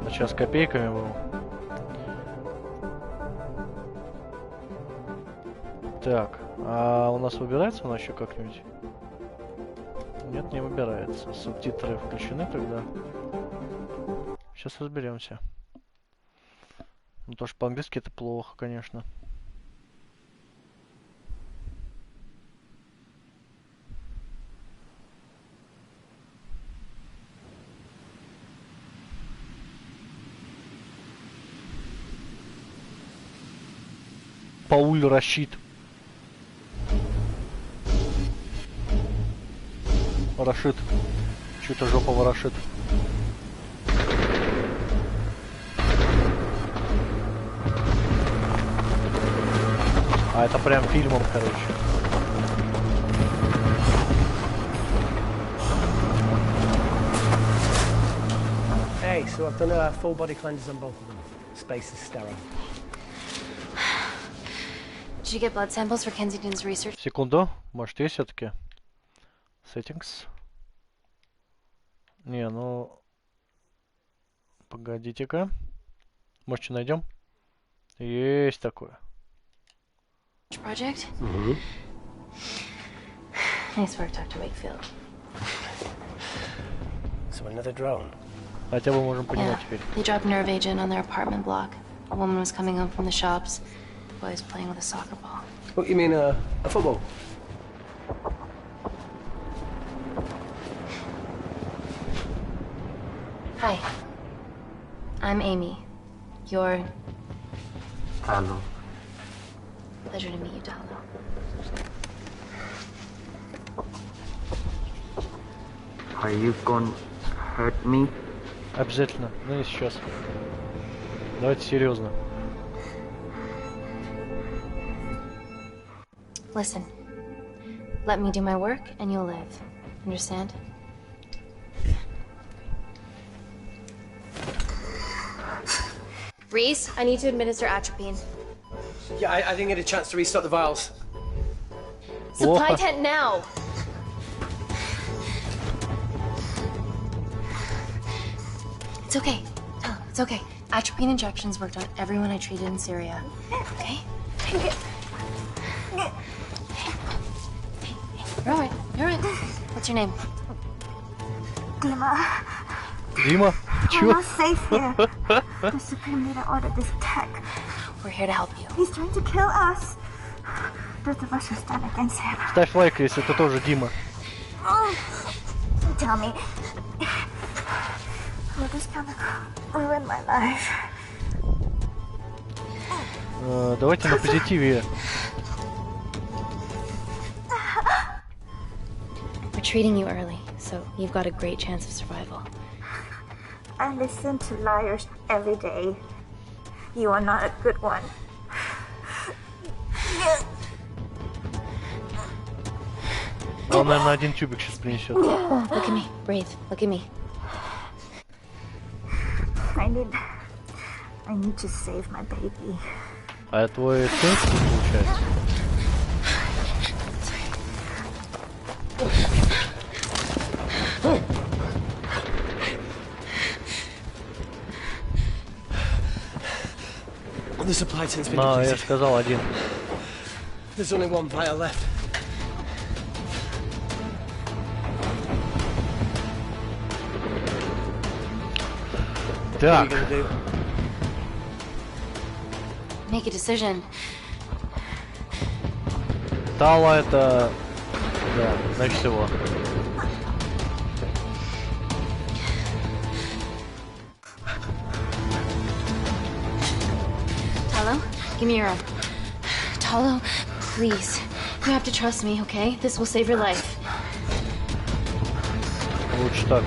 А сейчас копейками был. Так, а у нас выбирается она еще как-нибудь? Нет, не выбирается. Субтитры включены тогда. Сейчас разберемся. Ну, то, что по-английски это плохо, конечно. Пауль Рашид. Рашид. Чё-то жопа ворошит. А это прям фильмом, короче. Hey, so I've done a full body cleanse on both of them. Space is sterile. Did you get blood samples for Kensington's research? Секунду, может есть все-таки? Settings. Не, ну... Погодите-ка. Может, что найдем? Есть такое. Project? Nice work, Dr. Wakefield. So another drone. Хотя бы можем понимать теперь. They dropped nerve agent on their apartment block. A woman was coming home from the shops. The boy was playing with a soccer ball. What, you mean a football? Hi. I'm Amy. You're... Hello. Pleasure to meet you, Talo. Are you gonna hurt me? Обязательно. Ну не сейчас. Давайте серьезно. Listen. Let me do my work and you'll live. Understand? Reese, I need to administer atropine. Yeah, I didn't get a chance to restock the vials. Supply tent now! It's okay. Oh, it's okay. Atropine injections worked on everyone I treated in Syria. Okay? You're alright. You're alright. What's your name? Dima. Дима? We're Чё? not safe here. The Supreme Leader ordered this tech. We're here to help you. He's trying to kill us. Both of us will stand against him. Ставь лайк, если это тоже Дима. Tell me. Will this gonna ruin my life? Давайте на позитиве. We're treating you early, so you've got a great chance of survival. I listen to liars every day. You are not a good one. Он, наверное, один тюбик сейчас принесет. Look at me. Breathe. Look at me. I need to save my baby. А это твой сын, получается? The supply tent's been No, я depleted. сказал один. There's only one vial left. Так, What are you gonna do? Make a decision. Тала это... Да, значит всего. Talo, give me your arm. Talo, please. You have to trust me, okay? This will save your life. Лучше так.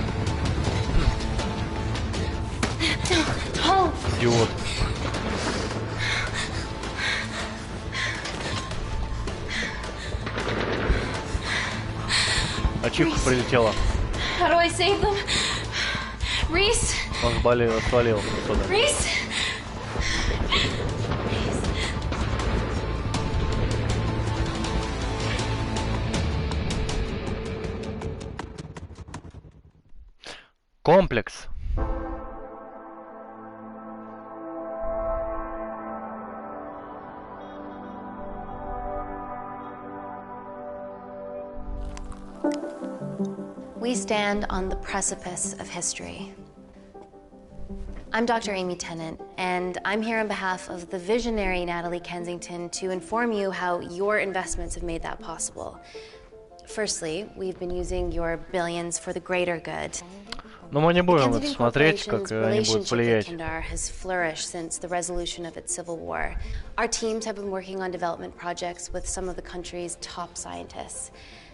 Talo! Идиот. Ачивка прилетела. How do I save them? Reese! Он свалил туда. Reese! Комплекс. We stand on the precipice of history. I'm Dr. Amy Tennant, and I'm here on behalf of the visionary Natalie Kensington to inform you how your investments have made that possible. Firstly, we've been using your billions for the greater good. Но мы не будем это смотреть, как они будут влиять. Kindar has flourished since the resolution of its civil war. Our teams have been working on development projects with some of the country's top scientists.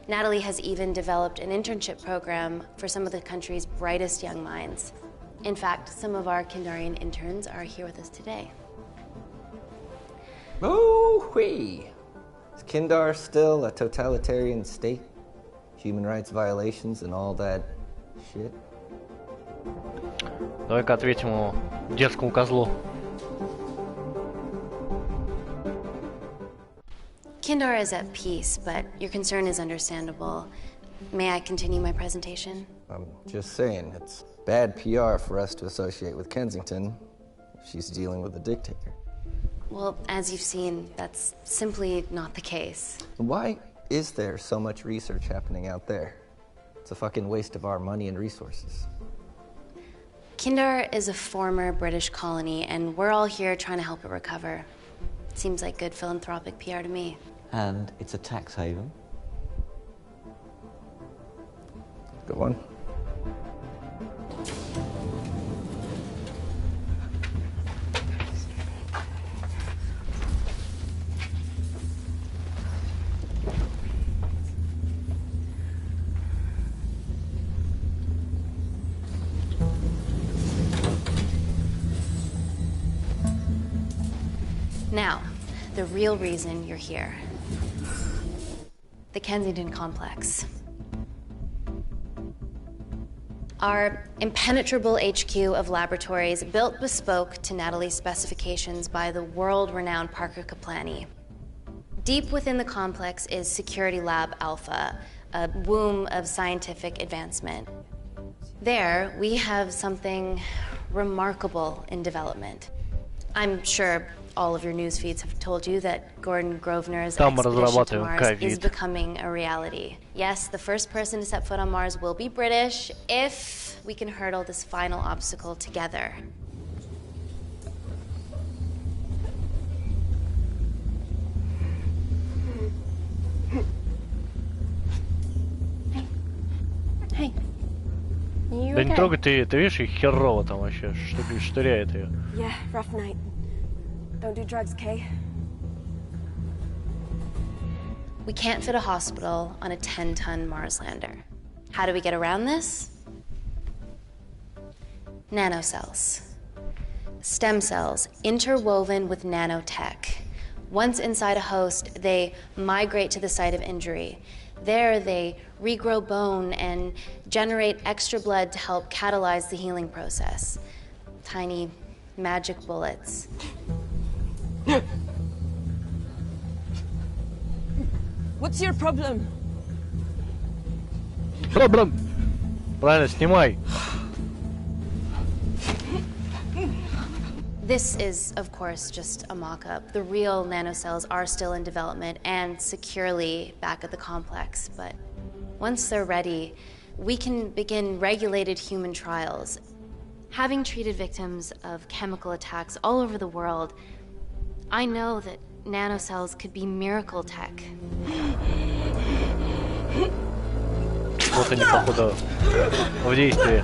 Natalie has even developed an internship program for some of the country's brightest young minds. In fact, some of our Kindarian interns are here with us today. Oh-wee! Is Kindar still a totalitarian state? Human rights violations and all that shit? Давай-ка ответим ему, дерзкому козлу. Kindar is at peace, but your concern is understandable. May I continue my presentation? I'm just saying, it's bad PR for us to associate with Kensington if she's dealing with a dictator. Well, as you've seen, that's simply not the case. Why is there so much research happening out there? It's a fucking waste of our money and resources. Kindar is a former British colony, and we're all here trying to help it recover. Seems like good philanthropic PR to me. And it's a tax haven. Good one. Now, the real reason you're here. The Kensington Complex. Our impenetrable HQ of laboratories built bespoke to Natalie's specifications by the world-renowned Parker Kaplani. Deep within the complex is Security Lab Alpha, a womb of scientific advancement. There, we have something remarkable in development. I'm sure all of your news feeds have told you that Gordon Grosvenor's expedition to Mars is becoming a reality. Yes, the first person to set foot on Mars will be British if we can hurdle this final obstacle together. Hey. You Да не трогай ты видишь, и херово там вообще, штыряет ее. Yeah, rough night. Don't do drugs, Kay. We can't fit a hospital on a 10-ton Mars lander. How do we get around this? Nanocells. Stem cells interwoven with nanotech. Once inside a host, they migrate to the site of injury. There, they regrow bone and generate extra blood to help catalyze the healing process. Tiny magic bullets. What's your problem? Проблем. Правильно, снимай. This is, of course, just a mock-up. The real nanocells are still in development and securely back at the complex, but once they're ready, we can begin regulated human trials. Having treated victims of chemical attacks all over the world, I know that nanocells could be miracle tech. Вот они, походу, в действии.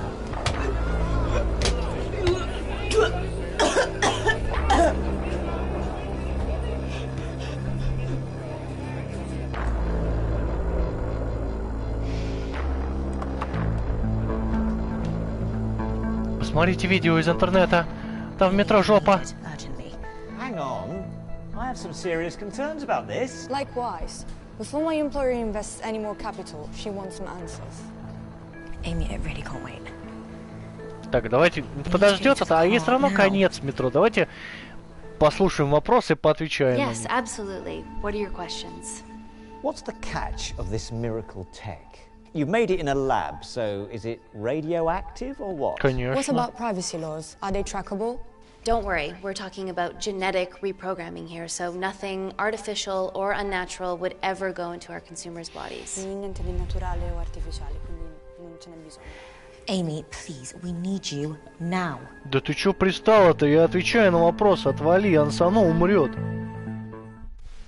Посмотрите видео из интернета. Там в метро жопа. Hang on. I have some serious concerns about this. Likewise. Before my employer invests any more capital, she wants some answers. Amy, I really can't wait. Так, давайте подождет это, а есть равно конец метро. Давайте послушаем вопросы и поотвечаем. Yes, absolutely. What are your questions? What's the catch of this miracle tech? You've made it in a lab, so is it radioactive or what? Конечно. What about privacy laws? Are they trackable? Don't worry, we're talking about genetic reprogramming here, so nothing artificial or unnatural would ever go into our consumers' bodies. Niente di naturale o artificiale, quindi non Amy, please, we need you now. Да ты чё пристала-то? Я отвечаю на вопрос. Отвали, она сама умрет.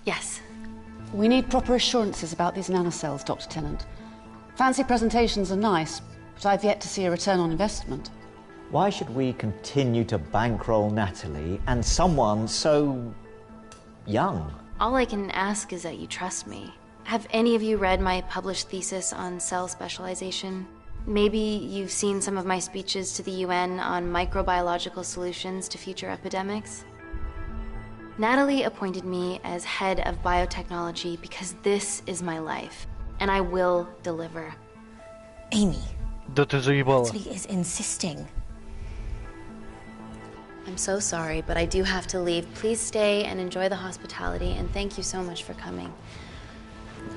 Yes. We need proper assurances about these nanocells, Dr. Tennant. Fancy presentations are nice, but I've yet to see a return on investment. Why should we continue to bankroll Natalie and someone so young? All I can ask is that you trust me. Have any of you read my published thesis on cell specialization? Maybe you've seen some of my speeches to the UN on microbiological solutions to future epidemics? Natalie appointed me as head of biotechnology because this is my life, and I will deliver. Amy. Да ты заебала. Natalie is insisting. I'm so sorry, but I do have to leave. Please stay and enjoy the hospitality, and thank you so much for coming.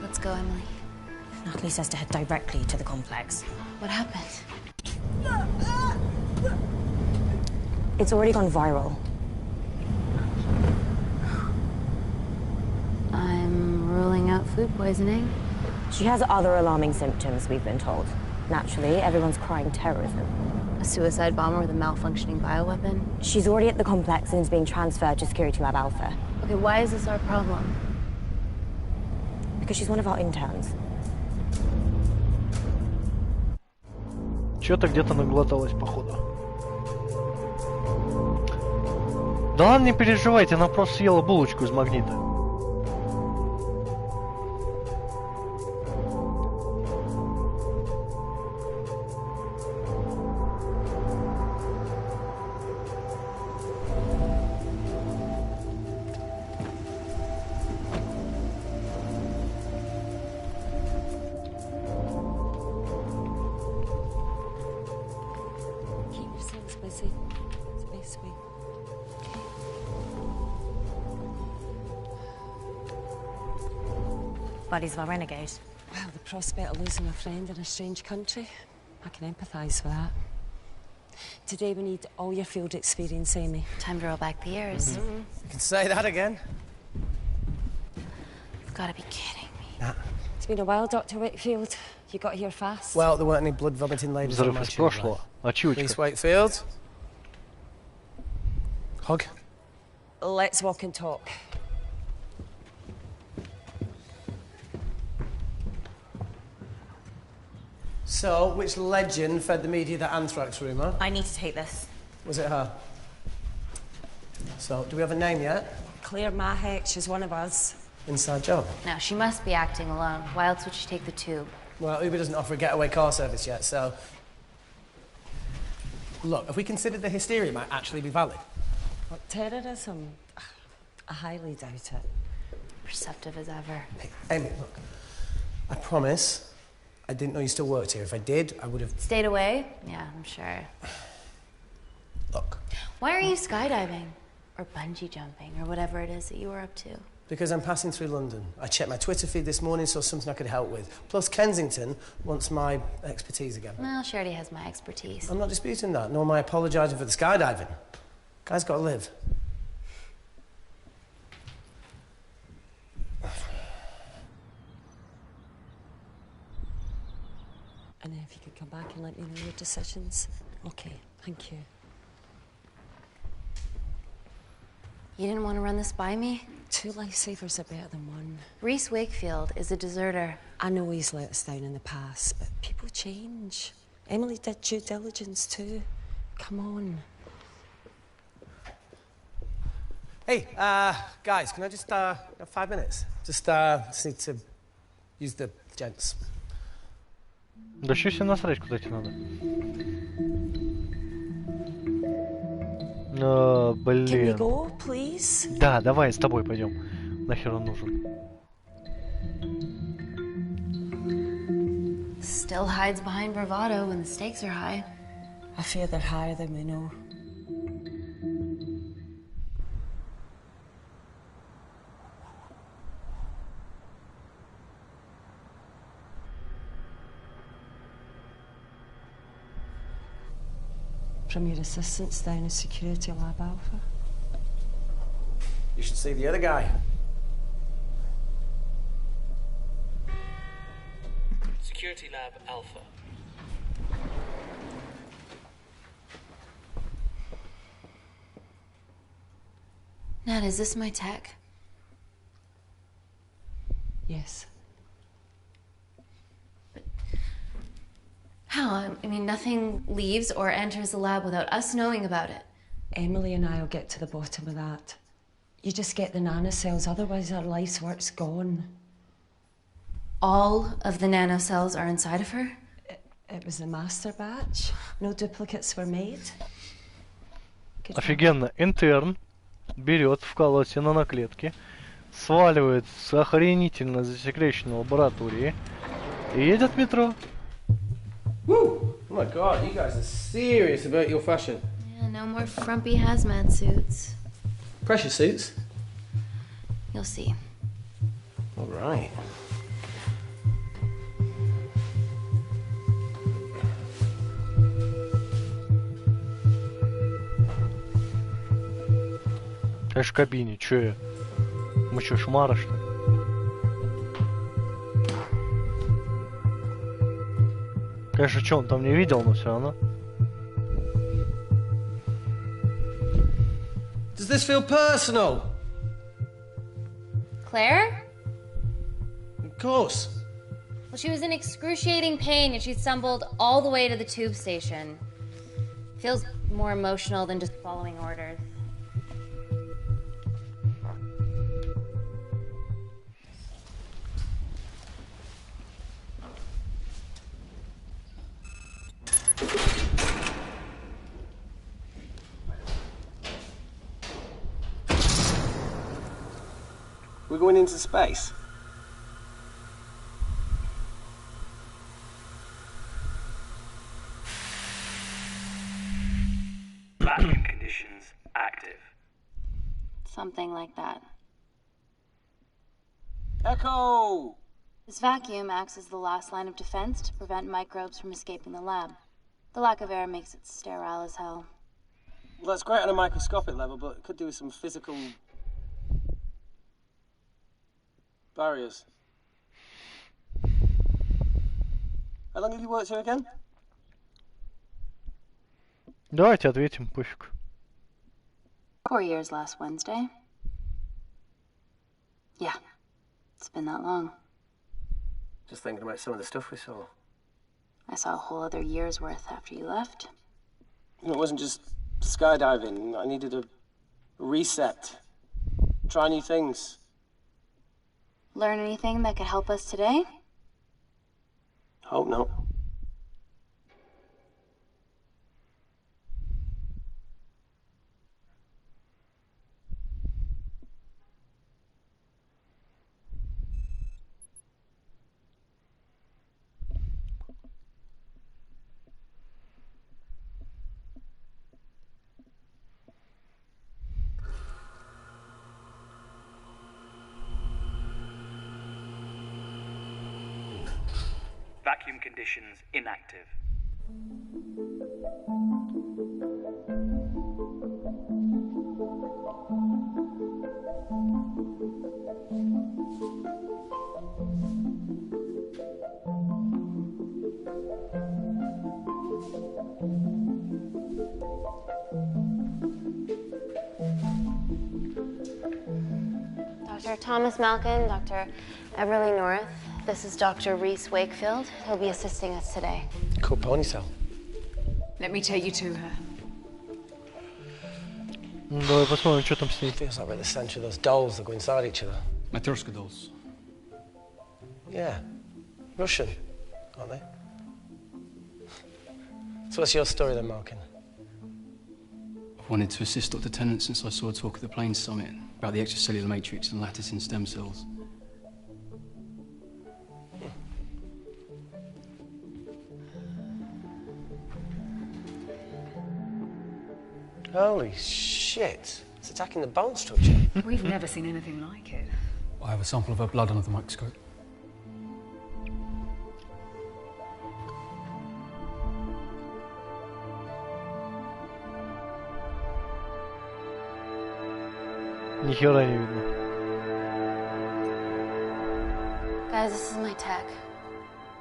Let's go, Emily. Natalie says to head directly to the complex. What happened? It's already gone viral. I'm ruling out food poisoning. She has other alarming symptoms, we've been told. Naturally, everyone's crying terrorism. A suicide bomber with a malfunctioning bioweapon? She's already at the complex and is being transferred to Security Lab Alpha. Okay, why is this our problem? Because she's one of our interns. Чё-то где-то наглоталась, походу. Да ладно, не переживайте, она просто съела булочку из магнита. Buddies of a renegade. Well, the prospect of losing a friend in a strange country, I can empathise with that. Today we need all your field experience, Amy. Time to roll back the years. You can say that again. You've got to be kidding me. Nah. It's been a while, Dr. Wakefield. You got here fast. Well, there weren't any blood-vomiting ladies on Взрыв my из tube. прошлого. Очучка. Miss Wakefield. Hug. Let's walk and talk. So, which legend fed the media the anthrax rumour? I need to take this. Was it her? So, do we have a name yet? Claire Mahek, she's one of us. Inside job. No, she must be acting alone. Why else would she take the tube? Well, Uber doesn't offer a getaway car service yet, so... Look, have we considered the hysteria might actually be valid? What, terrorism? I highly doubt it. Perceptive as ever. Hey, Amy, look. I promise I didn't know you still worked here. If I did, I would have... Stayed away? Yeah, I'm sure. Look. Why are you skydiving? Or bungee jumping, or whatever it is that you were up to? Because I'm passing through London. I checked my Twitter feed this morning, saw something I could help with. Plus, Kensington wants my expertise again. Well, she already has my expertise. I'm not disputing that, nor am I apologising for the skydiving. Guy's got to live. And then if you could come back and let me know your decisions. Okay, thank you. You didn't want to run this by me? 2 lifesavers are better than 1. Reese Wakefield is a deserter. I know he's let us down in the past, but people change. Emily did due diligence too. Come on. Hey, guys, can I just, have 5 minutes? Just need to use the gents. Да что себе насрать, куда тебе надо? Блин. Can we go, please? Да, давай с тобой пойдем. Нахер он нужен? Still hides behind bravado when the stakes are high. I fear they're higher than we know. From your assistants down in Security Lab Alpha. You should see the other guy. Security Lab Alpha. Nat, is this my tech? Yes. How? I mean, nothing leaves or enters the lab without us knowing about it. Emily and I will get to the bottom of that. You just get the nanocells, otherwise our life's work's gone. All of the nanocells are inside of her? It was a master batch. No duplicates were made. Офигенно. Интерн берет, вкалывает себе наноклетки, сваливает с охренительно засекреченной лаборатории и едет в метро. Woo! Oh my god, you guys are serious about your fashion. Yeah, no more frumpy hazmat suits. Pressure suits? You'll see. All right. Конечно, в кабине. Чё я? Мы чё, шмара, что ли? Конечно, чё он там не видел, но все равно. Does this feel personal? Claire? Of course. Well, she was in excruciating pain and she stumbled all the way to the tube station. Feels more emotional than just following orders. We're going into space. Vacuum conditions active. Something like that. Echo! This vacuum acts as the last line of defense to prevent microbes from escaping the lab. The lack of air makes it sterile as hell. Well, that's great on a microscopic level, but it could do with some physical barriers. How long have you worked here again? Давайте ответим, пофиг. 4 years last Wednesday. Yeah, it's been that long. Just thinking about some of the stuff we saw. I saw a whole other year's worth after you left. It wasn't just skydiving. I needed a reset. Try new things. Learn anything that could help us today? Hope not. Vacuum conditions inactive. Dr. Thomas Malkin, Dr. Everly North. This is Dr. Reese Wakefield. He'll be assisting us today. Cool ponytail. Let me take you to her. Давай посмотрим, что там с ней. Feels like we're at the center of those dolls that go inside each other. Matryoshka dolls. Yeah. Russian, aren't they? So what's your story then, Malkin? I've wanted to assist Dr. Tennant since I saw a talk at the Plains Summit about the extracellular matrix and lattice in stem cells. Holy shit. It's attacking the bone structure. We've never seen anything like it. I have a sample of her blood under the microscope. Ни хера не видно. Guys, this is my tech.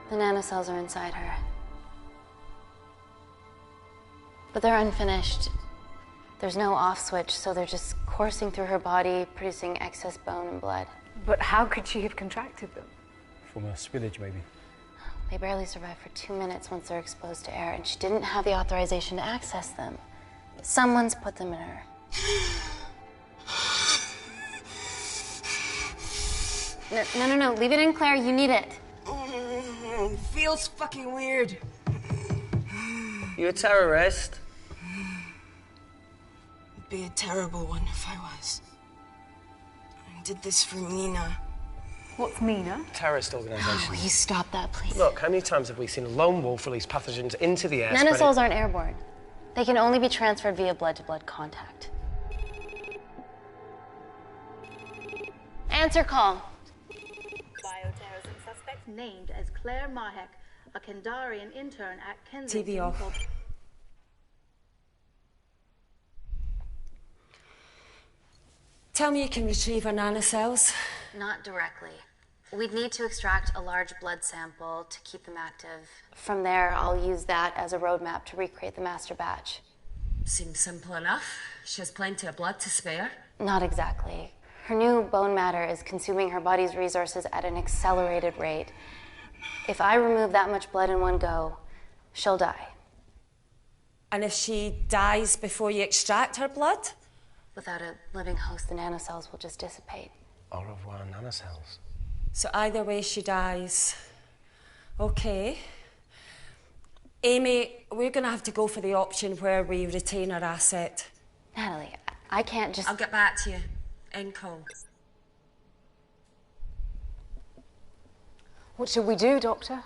The nanocells are inside her. But they're unfinished. There's no off switch, so they're just coursing through her body, producing excess bone and blood. But how could she have contracted them? From a spillage, maybe. They barely survive for 2 minutes once they're exposed to air, and she didn't have the authorization to access them. Someone's put them in her. No. Leave it in, Claire. You need it. Feels fucking weird. You a terrorist? It'd be a terrible one if I was. I did this for Mina. What's Mina? Terrorist organisation. Oh, will you stop that, please? Look, how many times have we seen a lone wolf release pathogens into the air? Nanocells aren't airborne. They can only be transferred via blood-to-blood contact. Answer call. Bioterrorism suspect named as Claire Mahek, a Kandarian intern at Kensington. TV off. Tell me you can retrieve her nanocells. Not directly. We'd need to extract a large blood sample to keep them active. From there, I'll use that as a roadmap to recreate the master batch. Seems simple enough. She has plenty of blood to spare. Not exactly. Her new bone matter is consuming her body's resources at an accelerated rate. If I remove that much blood in one go, she'll die. And if she dies before you extract her blood? Without a living host, the nanocells will just dissipate. Au revoir, nanocells. So either way she dies. Okay. Amy, we're going to have to go for the option where we retain our asset. Natalie, I can't just... I'll get back to you. End call. What should we do, Doctor?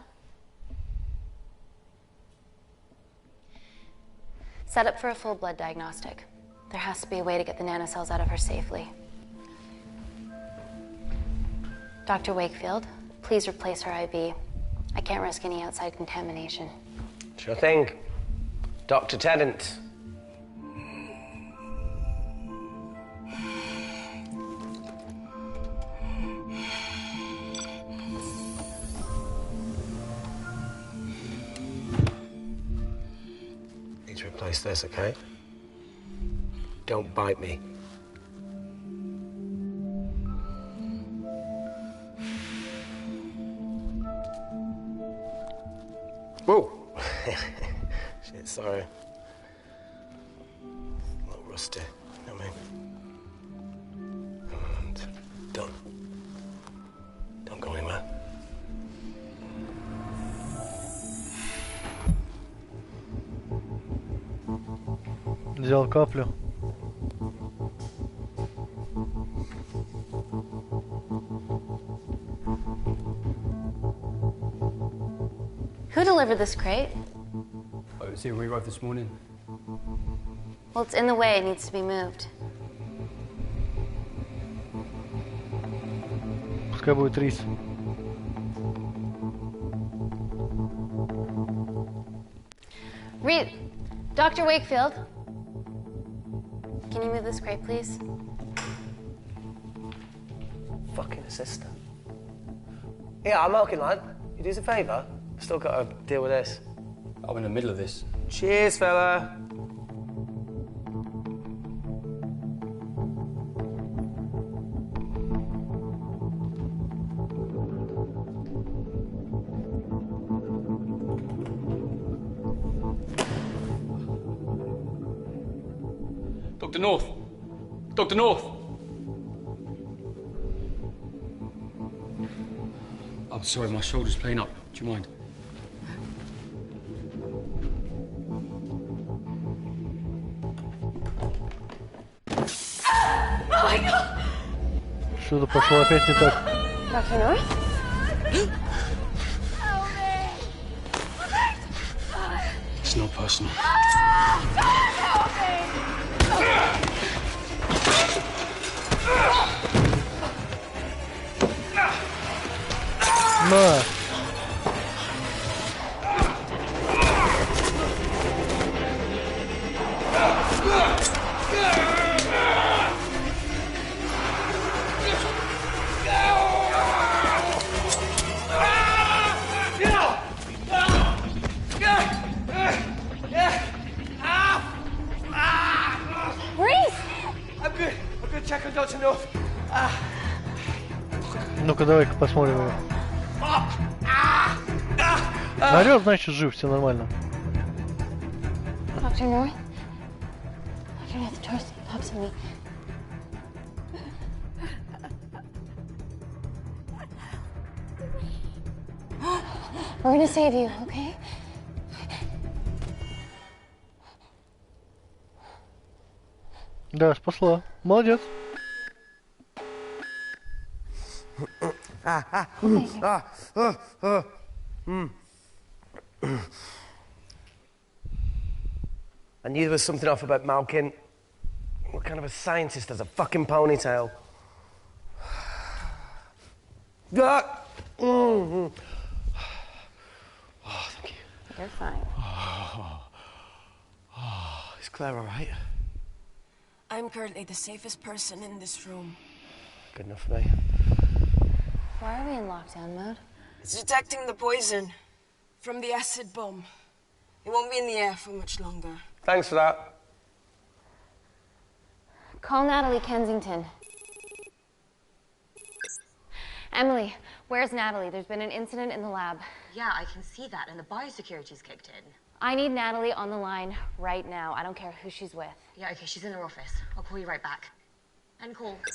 Set up for a full blood diagnostic. There has to be a way to get the nanocells out of her safely. Dr. Wakefield, please replace her IV. I can't risk any outside contamination. Sure thing. Dr. Tennant. Need to replace this, okay? Don't bite me. Whoa! Shit, sorry. A little rusty, you know what I mean? And done. Don't go anywhere. Взял каплю. Who delivered this crate? Oh, it was here when we arrived this morning. Well, it's in the way. It needs to be moved. Пускай будет рис. Dr. Wakefield, can you move this crate, please? Fucking assistant. Yeah, I'm okay, lad. You do us a favour? I've still got to deal with this. I'm in the middle of this. Cheers, fella. Dr. North! Dr. North! I'm sorry, my shoulder's playing up. Do you mind? Oh my God! Что-то пошло опять не так. Dr. North? It's not personal. На! check on Dr. North. Ну-ка, давай-ка посмотрим его. Орёт, значит, жив, все нормально. Dr. North? Dr. North, talk to me. We're gonna save you, okay? Да, спасла. Молодец. I knew there was something off about Malkin. What kind of a scientist has a fucking ponytail? Oh, thank you. You're fine. Is Claire all right? I'm currently the safest person in this room. Good enough for me. Why are we in lockdown mode? It's detecting the poison from the acid bomb. It won't be in the air for much longer. Thanks for that. Call Natalie Kensington. Emily, where's Natalie? There's been an incident in the lab. Yeah, I can see that, and the biosecurity's kicked in. I need Natalie on the line right now. I don't care who she's with. Yeah, okay, she's in her office. I'll call you right back. End call. Okay.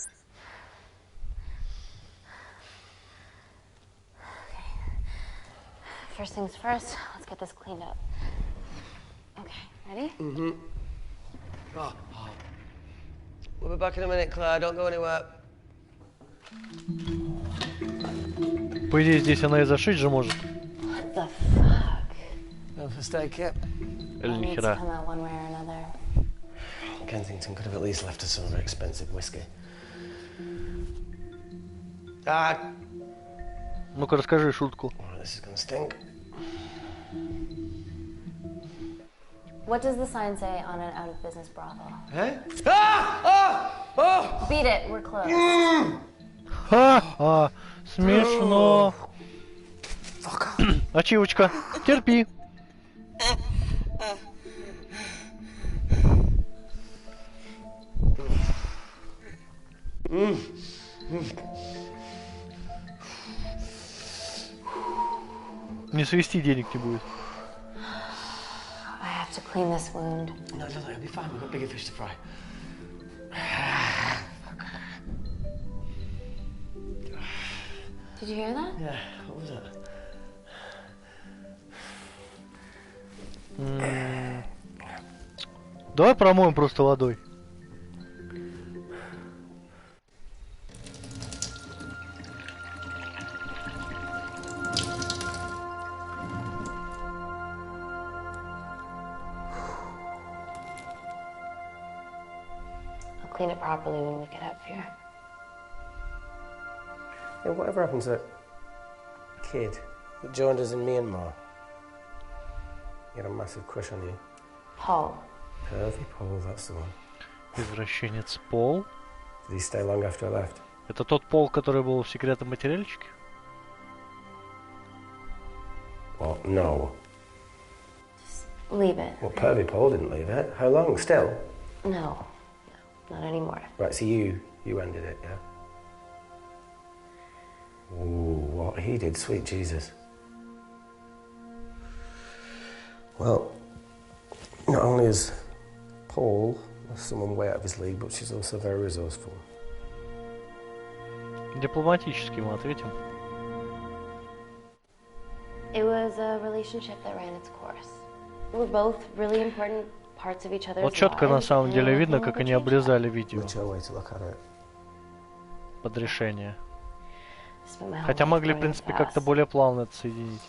First things first, let's get this cleaned up. Okay, ready? Mm-hmm. We'll be back in a minute, Claire. Don't go anywhere. По идее, здесь она и зашить же может. What the fuck? No mistake yet. Или ни Needs to хера. come out one way or another. Kensington could have at least left us some very expensive whiskey. Ну-ка, расскажи шутку. This is gonna stink. What does the sign say on an out-of-business brothel? Eh? Beat it, we're closed. Ха-ха, смешно. Ачивочка, терпи. Не свести денег не будет. I have to clean this wound. No, it'll be fine. We've got bigger fish to fry. Did you hear that? Yeah, what was that? Давай промоем просто водой. I'll clean it properly when we get up here. Yeah, whatever happened to that kid that joined us in Myanmar? He had a massive crush on you. Paul. Pervy Paul, that's the one. Извращенец Пол. Did he stay long after I left? Это тот Пол, который был в секретном материальчике? Well, no. Leave it. Well, Pervy Paul didn't leave it. How long? Still? No, not anymore. Right, so you ended it, yeah? Ooh, what he did, sweet Jesus. Well, not only is Paul someone way out of his league, but she's also very resourceful. Дипломатически мы ответим. It was a relationship that ran its course. We're both really important parts of each other's Вот четко на lives, самом деле and видно, nothing как will они change обрезали видео Mature way to look at it. под решение. that. Spent my whole Хотя life могли, в learning принципе, fast. как-то более плавно это соединить.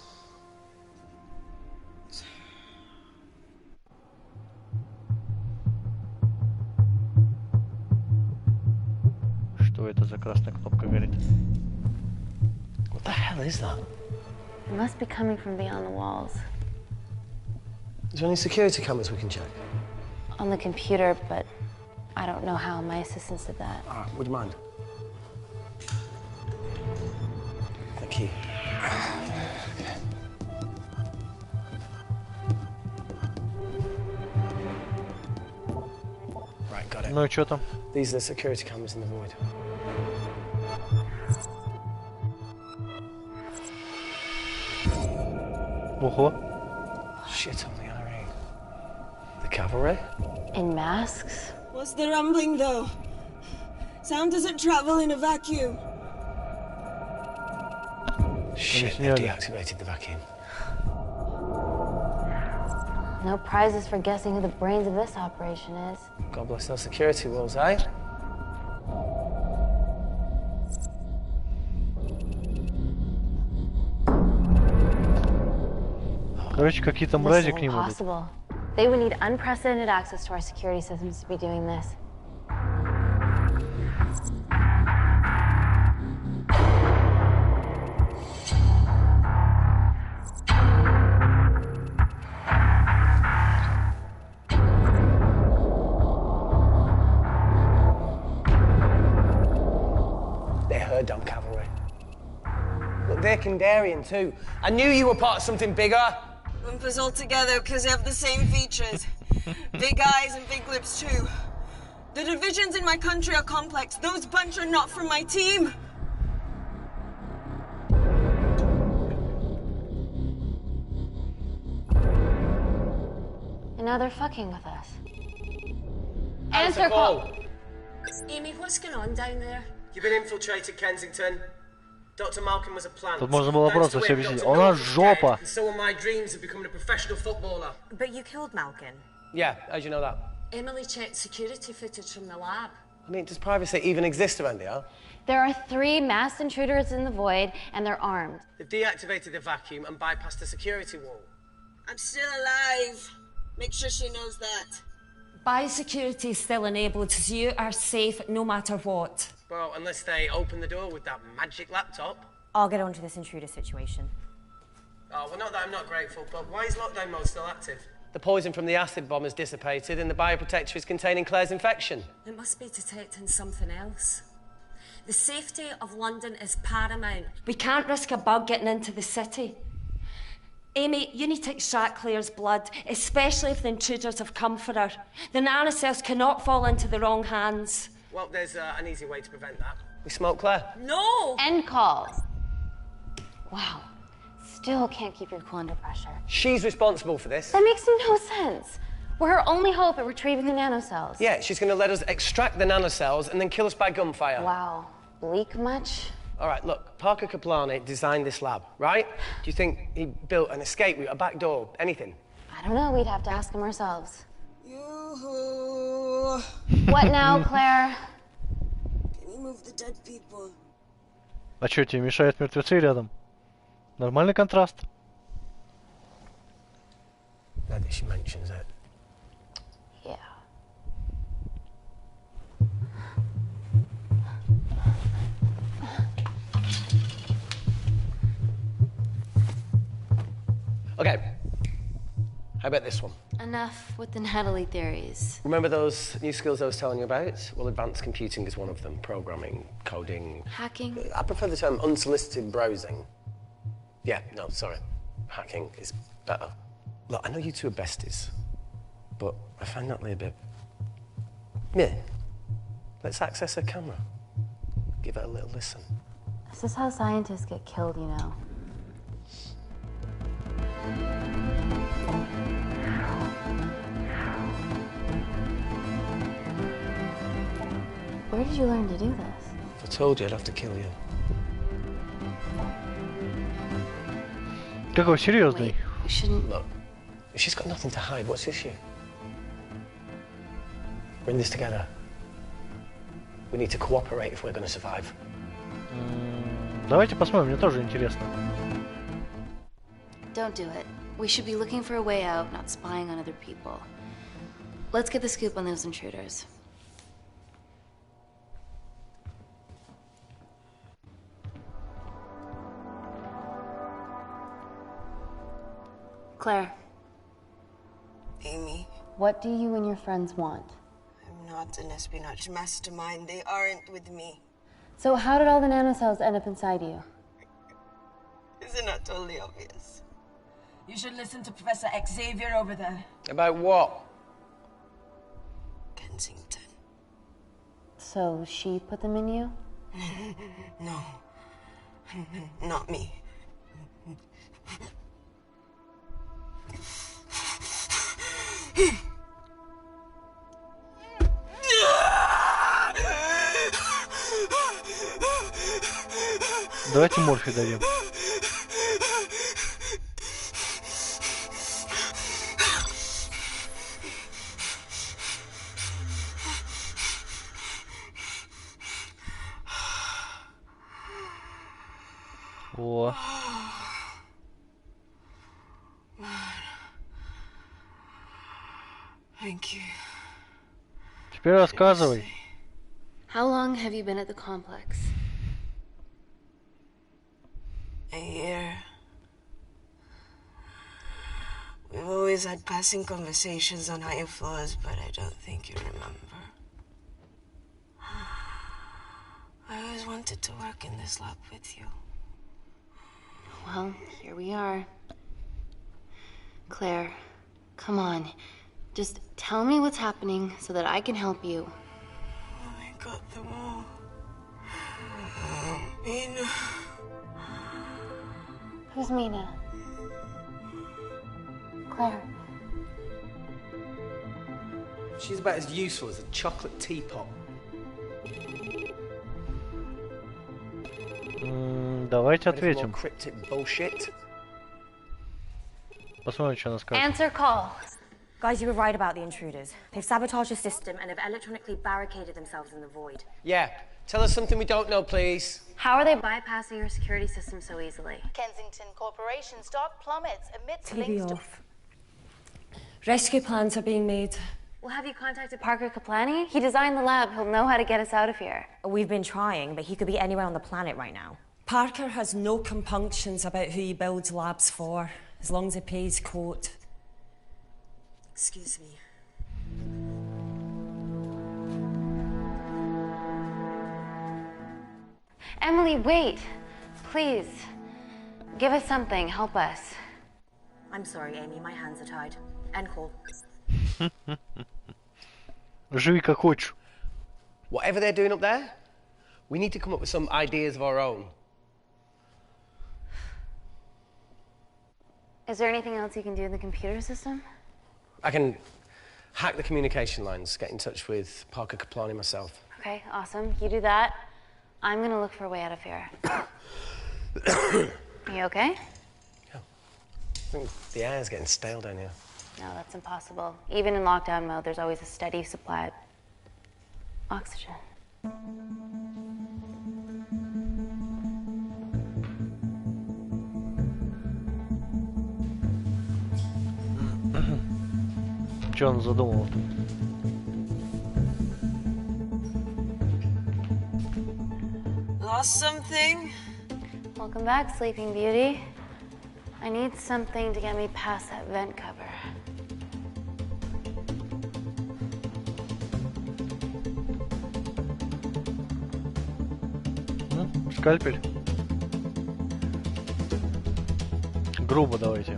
Что это за красная кнопка горит? What the hell is that? It must be coming from beyond the walls. Is there any security cameras we can check? On the computer, but I don't know how. My assistants did that. All right, would you mind? Thank you. Right, got it. Ну и что там? These are the security cameras in the void. Ого. Shit on the IRA. The cavalry? In masks? What's the rumbling, though? Sound doesn't travel in a vacuum. Shit, they deactivated the vacuum. No prizes for guessing who the brains of this operation is. God bless those security walls, eh? Короче, какие-то мрази к ним идут. Impossible. They would need unprecedented access to our security systems to be doing this. They're her dumb cavalry. Look, they're Kandarian too. I knew you were part of something bigger. Lump us all together because they have the same features. Big eyes and big lips too. The divisions in my country are complex. Those bunch are not from my team. And now they're fucking with us. Answer call. Amy, what's going on down there? You've been infiltrated, Kensington. Dr. Malcolm was a plant. Тут можно было просто все объяснить. У нас жопа. And so are my dreams of becoming a professional footballer. But you killed Malcolm. Yeah, how'd you know that? Emily checked security footage from the lab. I mean, does privacy even exist around here? There are 3 masked intruders in the void, and they're armed. They've deactivated the vacuum and bypassed the security wall. I'm still alive. Make sure she knows that. Biosecurity is still enabled, so you are safe no matter what. Well, unless they open the door with that magic laptop. I'll get onto this intruder situation. Oh, well, not that I'm not grateful, but why is lockdown mode still active? The poison from the acid bomb has dissipated and the bioprotector is containing Claire's infection. It must be detecting something else. The safety of London is paramount. We can't risk a bug getting into the city. Amy, you need to extract Claire's blood, especially if the intruders have come for her. The nanocells cannot fall into the wrong hands. Well, there's an easy way to prevent that. We smoke Claire. No! End call. Wow. Still can't keep your cool under pressure. She's responsible for this. That makes no sense. We're her only hope at retrieving the nanocells. Yeah, she's going to let us extract the nanocells and then kill us by gunfire. Wow. Bleak much? All right, look, Parker Kaplani designed this lab, right? Do you think he built an escape route, a back door, anything? I don't know. We'd have to ask him ourselves. Yoo-hoo. What now, Claire? Can you move the dead people? А что, тебе мешают мертвецы рядом? Нормальный контраст. Now that she mentions it. Yeah. Okay. How about this one? Enough with the Natalie theories. Remember those new skills I was telling you about? Well, advanced computing is one of them. Programming, coding. Hacking? I prefer the term unsolicited browsing. Yeah, no, sorry. Hacking is better. Look, I know you two are besties, but I find Natalie a bit... Yeah. Let's access her camera. Give it a little listen. This is how scientists get killed, you know. Where did you learn to do this? If I told you, I'd have to kill you. Какой серьезный. We shouldn't... Look, if she's got nothing to hide, what's the issue? We're in this together. We need to cooperate if we're going to survive. Давайте посмотрим, мне тоже интересно. Don't do it. We should be looking for a way out, not spying on other people. Let's get the scoop on those intruders. Claire. Amy. What do you and your friends want? I'm not an espionage mastermind. They aren't with me. So how did all the nanocells end up inside you? Isn't that totally obvious? You should listen to Professor Xavier over there. About what? Kensington. So she put them in you? No. Not me. Давайте морфий дадим. О. Теперь рассказывай. How long have you been at the complex? A year. We've always had passing conversations on higher floors, but I don't think you remember. I always wanted to work in this lab with you. Well, here we are. Claire, come on. Just tell me what's happening so that I can help you. I got them all. Mina. Who's Mina? Claire. She's about as useful as a chocolate teapot. Давайте ответим. Cryptic bullshit. Посмотрим, что она скажет. Answer call. Guys, you were right about the intruders. They've sabotaged the system And have electronically barricaded themselves in the void. Yeah, tell us something we don't know, please. How are they bypassing your security system so easily? Kensington Corporation stock plummets amidst TV links to... off. Rescue plans are being made. Well, have you contacted Parker Kaplani? He designed the lab. He'll know how to get us out of here. We've been trying, but he could be anywhere on the planet right now. Parker has no compunctions about who he builds labs for, as long as he pays court. Excuse me. Emily, wait. Please. Give us something. Help us. I'm sorry, Amy, my hands are tied. End call. Живи как хочешь. Whatever they're doing up there, we need to come up with some ideas of our own. Is there anything else you can do in the computer system? I can hack the communication lines, get in touch with Parker Kaplani myself. Okay, awesome. You do that. I'm gonna look for a way out of here. You okay? Yeah. I think the air's getting stale down here. No, that's impossible. Even in lockdown mode, there's always a steady supply of oxygen. Что он задумал? Lost something? Welcome back, Sleeping Beauty. I need something to get me past that vent cover. Скальпель. Грубо давайте.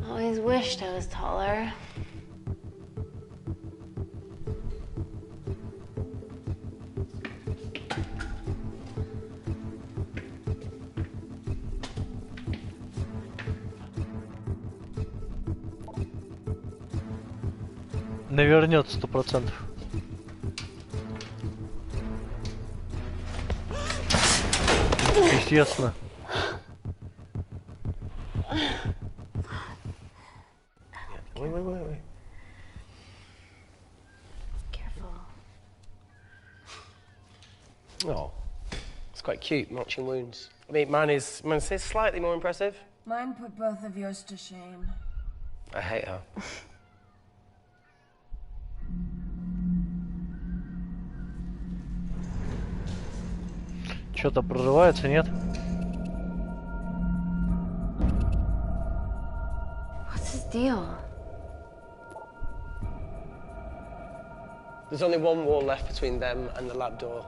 Always wished I was taller. Навернет 100%. Естественно. Wait. Careful. Oh, it's quite cute, matching wounds. I mean, mine is slightly more impressive. Mine put both of yours to shame. I hate her. Что-то прорывается, нет? What's his deal? There's only one wall left between them and the lab door.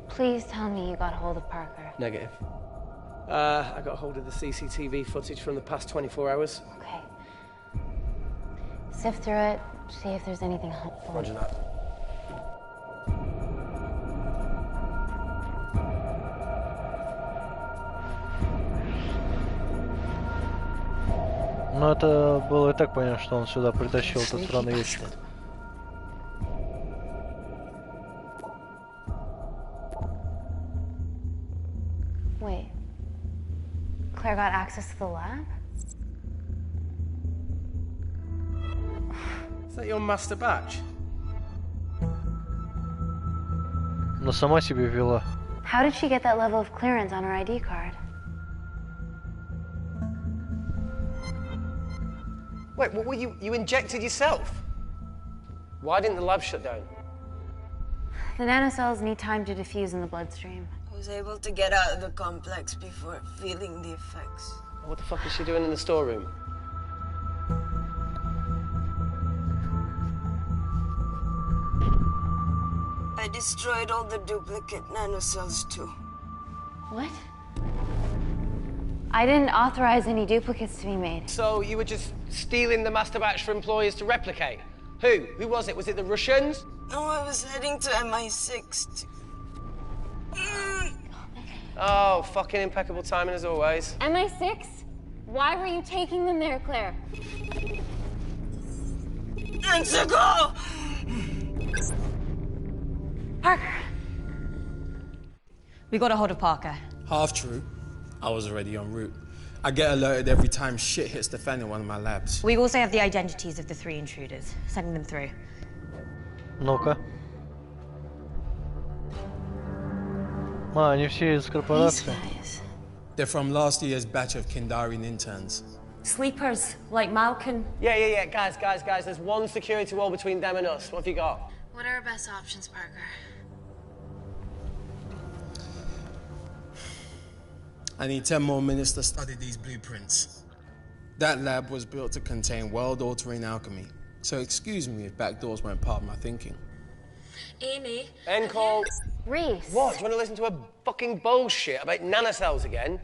Please tell me you got hold of Parker. Negative. I got hold of the CCTV footage from the past 24 hours. Okay. Sift through it, see if there's anything helpful. Roger that. Ну, это было и так понятно, что он сюда притащил этот странный ящик. Wait. Claire got access to the lab? Is that your master batch? Но сама себе ввела. How did she get that level of clearance on her ID card? Wait, what were you injected yourself? Why didn't the lab shut down? The nanocells need time to diffuse in the bloodstream. I was able to get out of the complex before feeling the effects. What the fuck is she doing in the storeroom? I destroyed all the duplicate nanocells too. What? I didn't authorize any duplicates to be made. So you were just stealing the master batch for employers to replicate? Who? Who was it? Was it the Russians? No, I was heading to MI6 Oh, fucking impeccable timing as always. MI6? Why were you taking them there, Claire? And to go! Parker! We got a hold of Parker. Half true. I was already en route. I get alerted every time shit hits the fan in one of my labs. We also have the identities of the 3 intruders. Sending them through. Ну-ка. Они все из корпорации. They're from last year's batch of Kindarian interns. Sleepers, like Malkin. Yeah. Guys. There's one security wall between them and us. What have you got? What are our best options, Parker? I need 10 more minutes to study these blueprints. That lab was built to contain world-altering alchemy. So excuse me if backdoors weren't part of my thinking. Amy. End call. Reese. What? Do you want to listen to a fucking bullshit about nanocells again?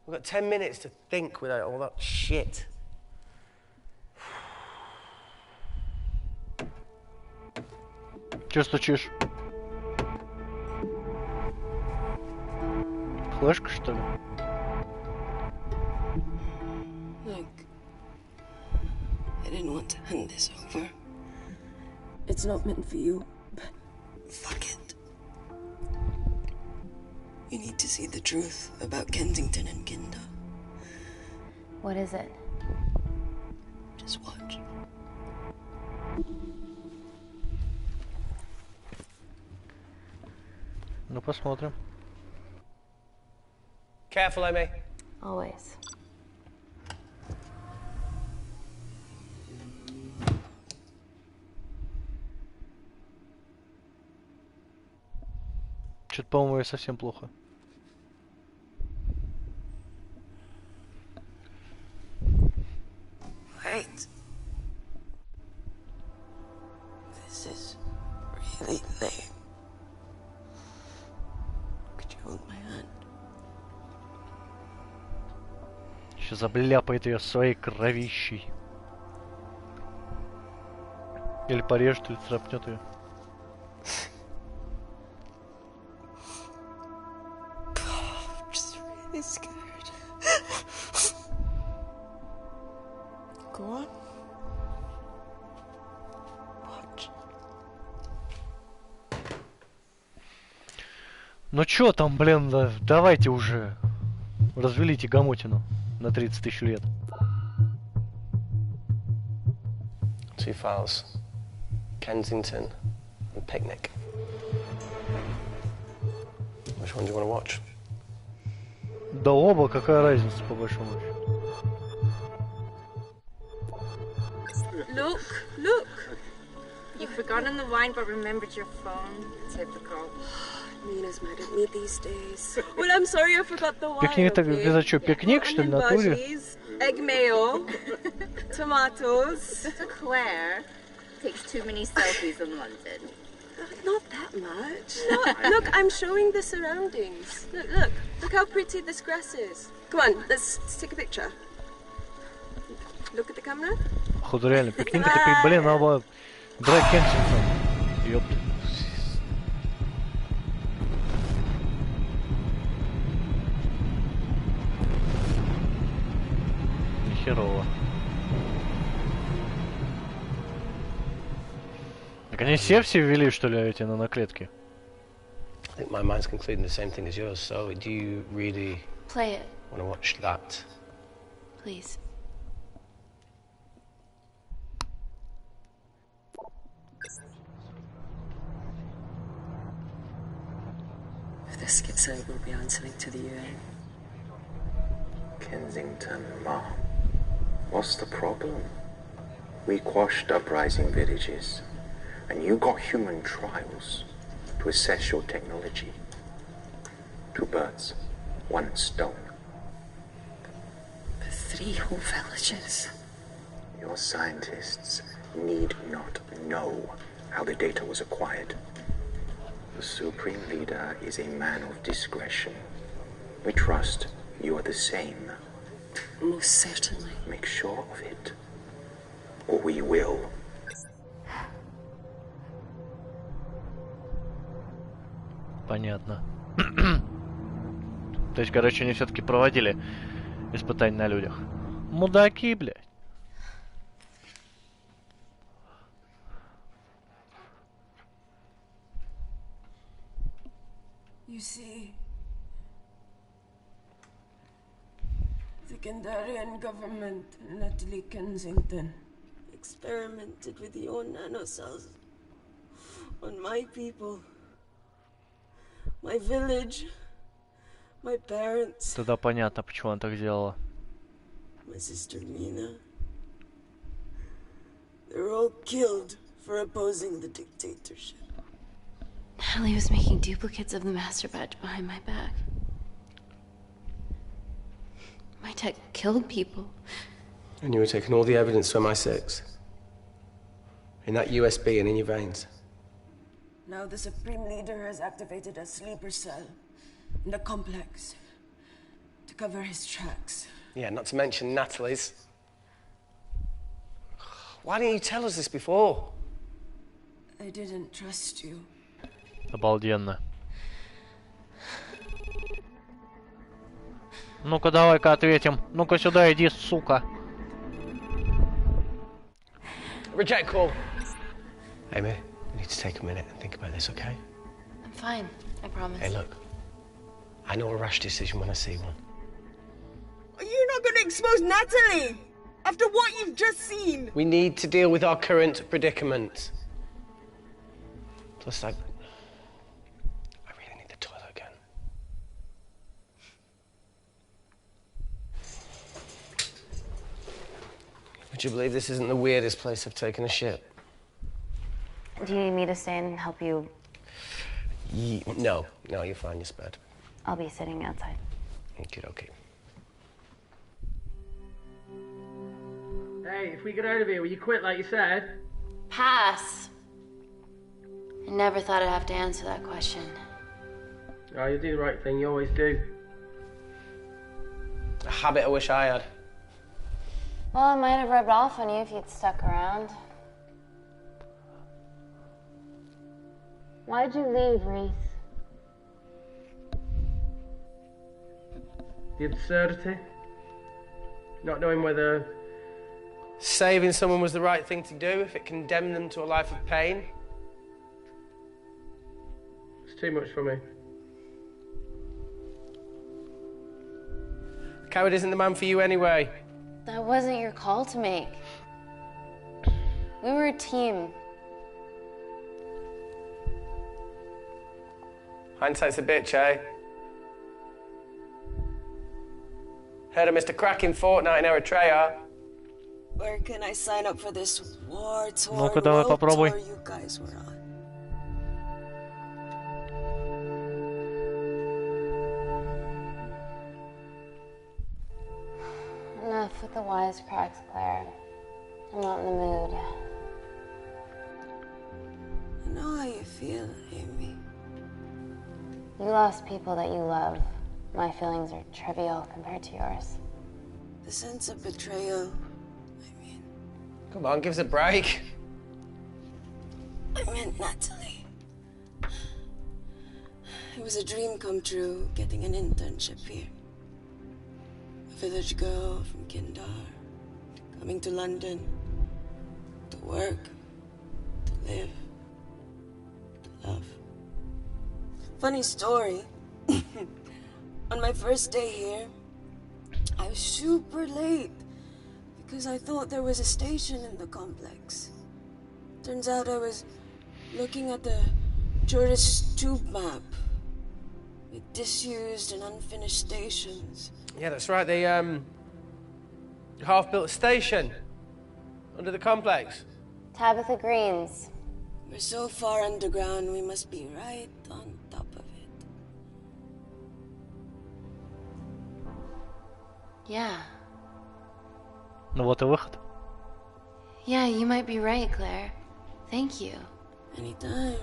We've got 10 minutes to think without all that shit. Чё стучишь? Флешка, что ли? Look, I didn't want to hand this over. It's not meant for you, but fuck it. You need to see the truth about Kensington and Kinder. What is it? Just watch. Ну, посмотрим. Careful, Amy. Always. Что-то, по-моему, совсем плохо. Wait. This is really lame. Could you hold my hand? Сейчас обляпает ее своей кровищей. Или порежет, или царапнет ее. I'm just really scared. Go on. Watch. Ну чё там, блин, да, давайте уже. Развелите гамотину на 30 тысяч лет. 2 files. Kensington and Picnic. Which one do you want to watch? Да оба, какая разница, по большому счету. Look! You've forgotten the wine but remembered your phone. Typical. Mina's mad at me these days. Well, I'm sorry I forgot the wine. Пикник это это что, пикник, что ли, на туре? Egg mayo, tomatoes. Claire, takes too many selfies in London. Not that much. Look, I'm showing the surroundings. Look how pretty this grass is. Come on, let's take a picture. Look at the camera. Походу реально, прикинь-ка ты, блин, надо брать Кенсингтон. Ёпт. Нихерово. Так они все ввели, что ли, эти на наклетки? I think my mind's concluding the same thing as yours, so do you really Play it, want to watch that? please. If this gets out, we'll be answering to the UN. Kensington, Ma. What's the problem? We quashed uprising villages, and you got human trials to assess your technology. 2 birds, 1 stone. But 3 whole villages. Your scientists need not know how the data was acquired. The Supreme Leader is a man of discretion. We trust you are the same. Most certainly. Make sure of it, or we will. Понятно. То есть, короче, они все-таки проводили испытания на людях. Мудаки, блядь. You see, the Kandarian government and Natalie Kensington experimented with your nanocells on my people, my village, my parents, Тогда понятно, почему она так сделала. my sister Mina. They were all killed for opposing the dictatorship. Natalie was making duplicates of the master badge behind my back. My tech killed people. And you were taking all the evidence from MI6? In that USB and in your veins? Now the Supreme Leader has activated a sleeper cell in the complex to cover his tracks. Yeah, not to mention Natalie's. Why didn't you tell us this before? I didn't trust you. Обалденно. Ну-ка, давай-ка ответим. Ну-ка сюда иди, сука. Reject call. Amy, we need to take a minute and think about this, okay? I'm fine, I promise. Hey, look. I know a rash decision when I see one. You're not going to expose Natalie after what you've just seen. We need to deal with our current predicament. Plus, I really need the toilet again. Would you believe this isn't the weirdest place I've taken a shit? Do you need me to stay and help you? No, you're fine, you're spared. I'll be sitting outside. Okay. Hey, if we get out of here, will you quit like you said? Pass. I never thought I'd have to answer that question. Oh, you do the right thing, you always do. A habit I wish I had. Well, it might have rubbed off on you if you'd stuck around. Why'd you leave, Reese? The absurdity. Not knowing whether Saving someone was the right thing to do if it condemned them to a life of pain. it's too much for me. Coward isn't the man for you anyway. That wasn't your call to make. We were a team. Hindsight's a bitch, eh? Heard of Mr. Cracking Fortnite in Eritrea? Where can I sign up for this war-torn Ну-ка, давай world попробуй. tour you guys were on? Enough with the wisecracks, Claire. I'm not in the mood. feel, Amy? You lost people that you love. My feelings are trivial compared to yours. The sense of betrayal. Come on, give us a break. I meant Natalie. It was a dream come true, getting an internship here. A village girl from Kindar, coming to London, to work, to live, to love. Funny story. On my first day here, I was super late because I thought there was a station in the complex. Turns out I was looking at the tourist tube map with disused and unfinished stations. Yeah, that's right. They half-built station under the complex. Tabitha Greens. We're so far underground, we must be right on top of it. Yeah. Ну вот и выход. Yeah, you might be right, Claire. Thank you. Anytime.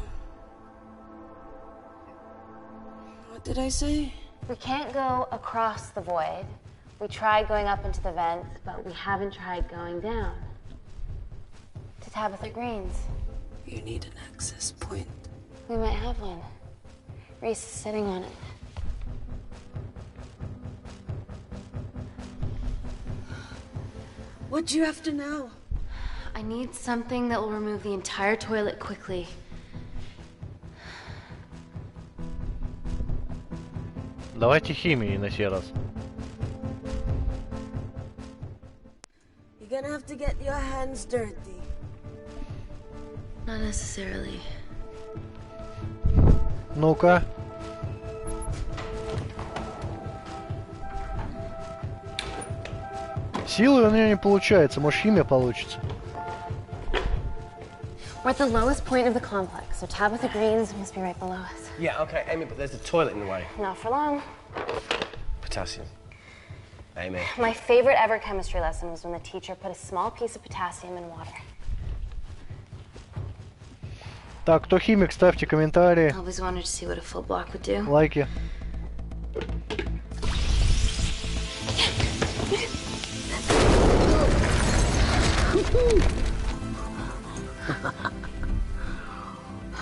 What did I say? We can't go across the void. We tried going up into the vents, but we haven't tried going down. To Tabitha Greens. You need an access point. We might have one. Reese is sitting on it. What do you have to know? I need something that will remove the entire toilet quickly. Давайте химией на сей раз. You're gonna have to get your hands dirty. Not necessarily. Ну-ка. Силы у нее не получается, может химия получится. We're at the lowest point of the complex, so Tabitha Greens must be right below us. Yeah, okay, Amy, but there's a toilet in the way. Not for long. Potassium. Amy. My favorite ever chemistry lesson was when the teacher put a small piece of potassium in water. Так, кто химик, ставьте комментарии. Always wanted to see what a full block would do. Лайки.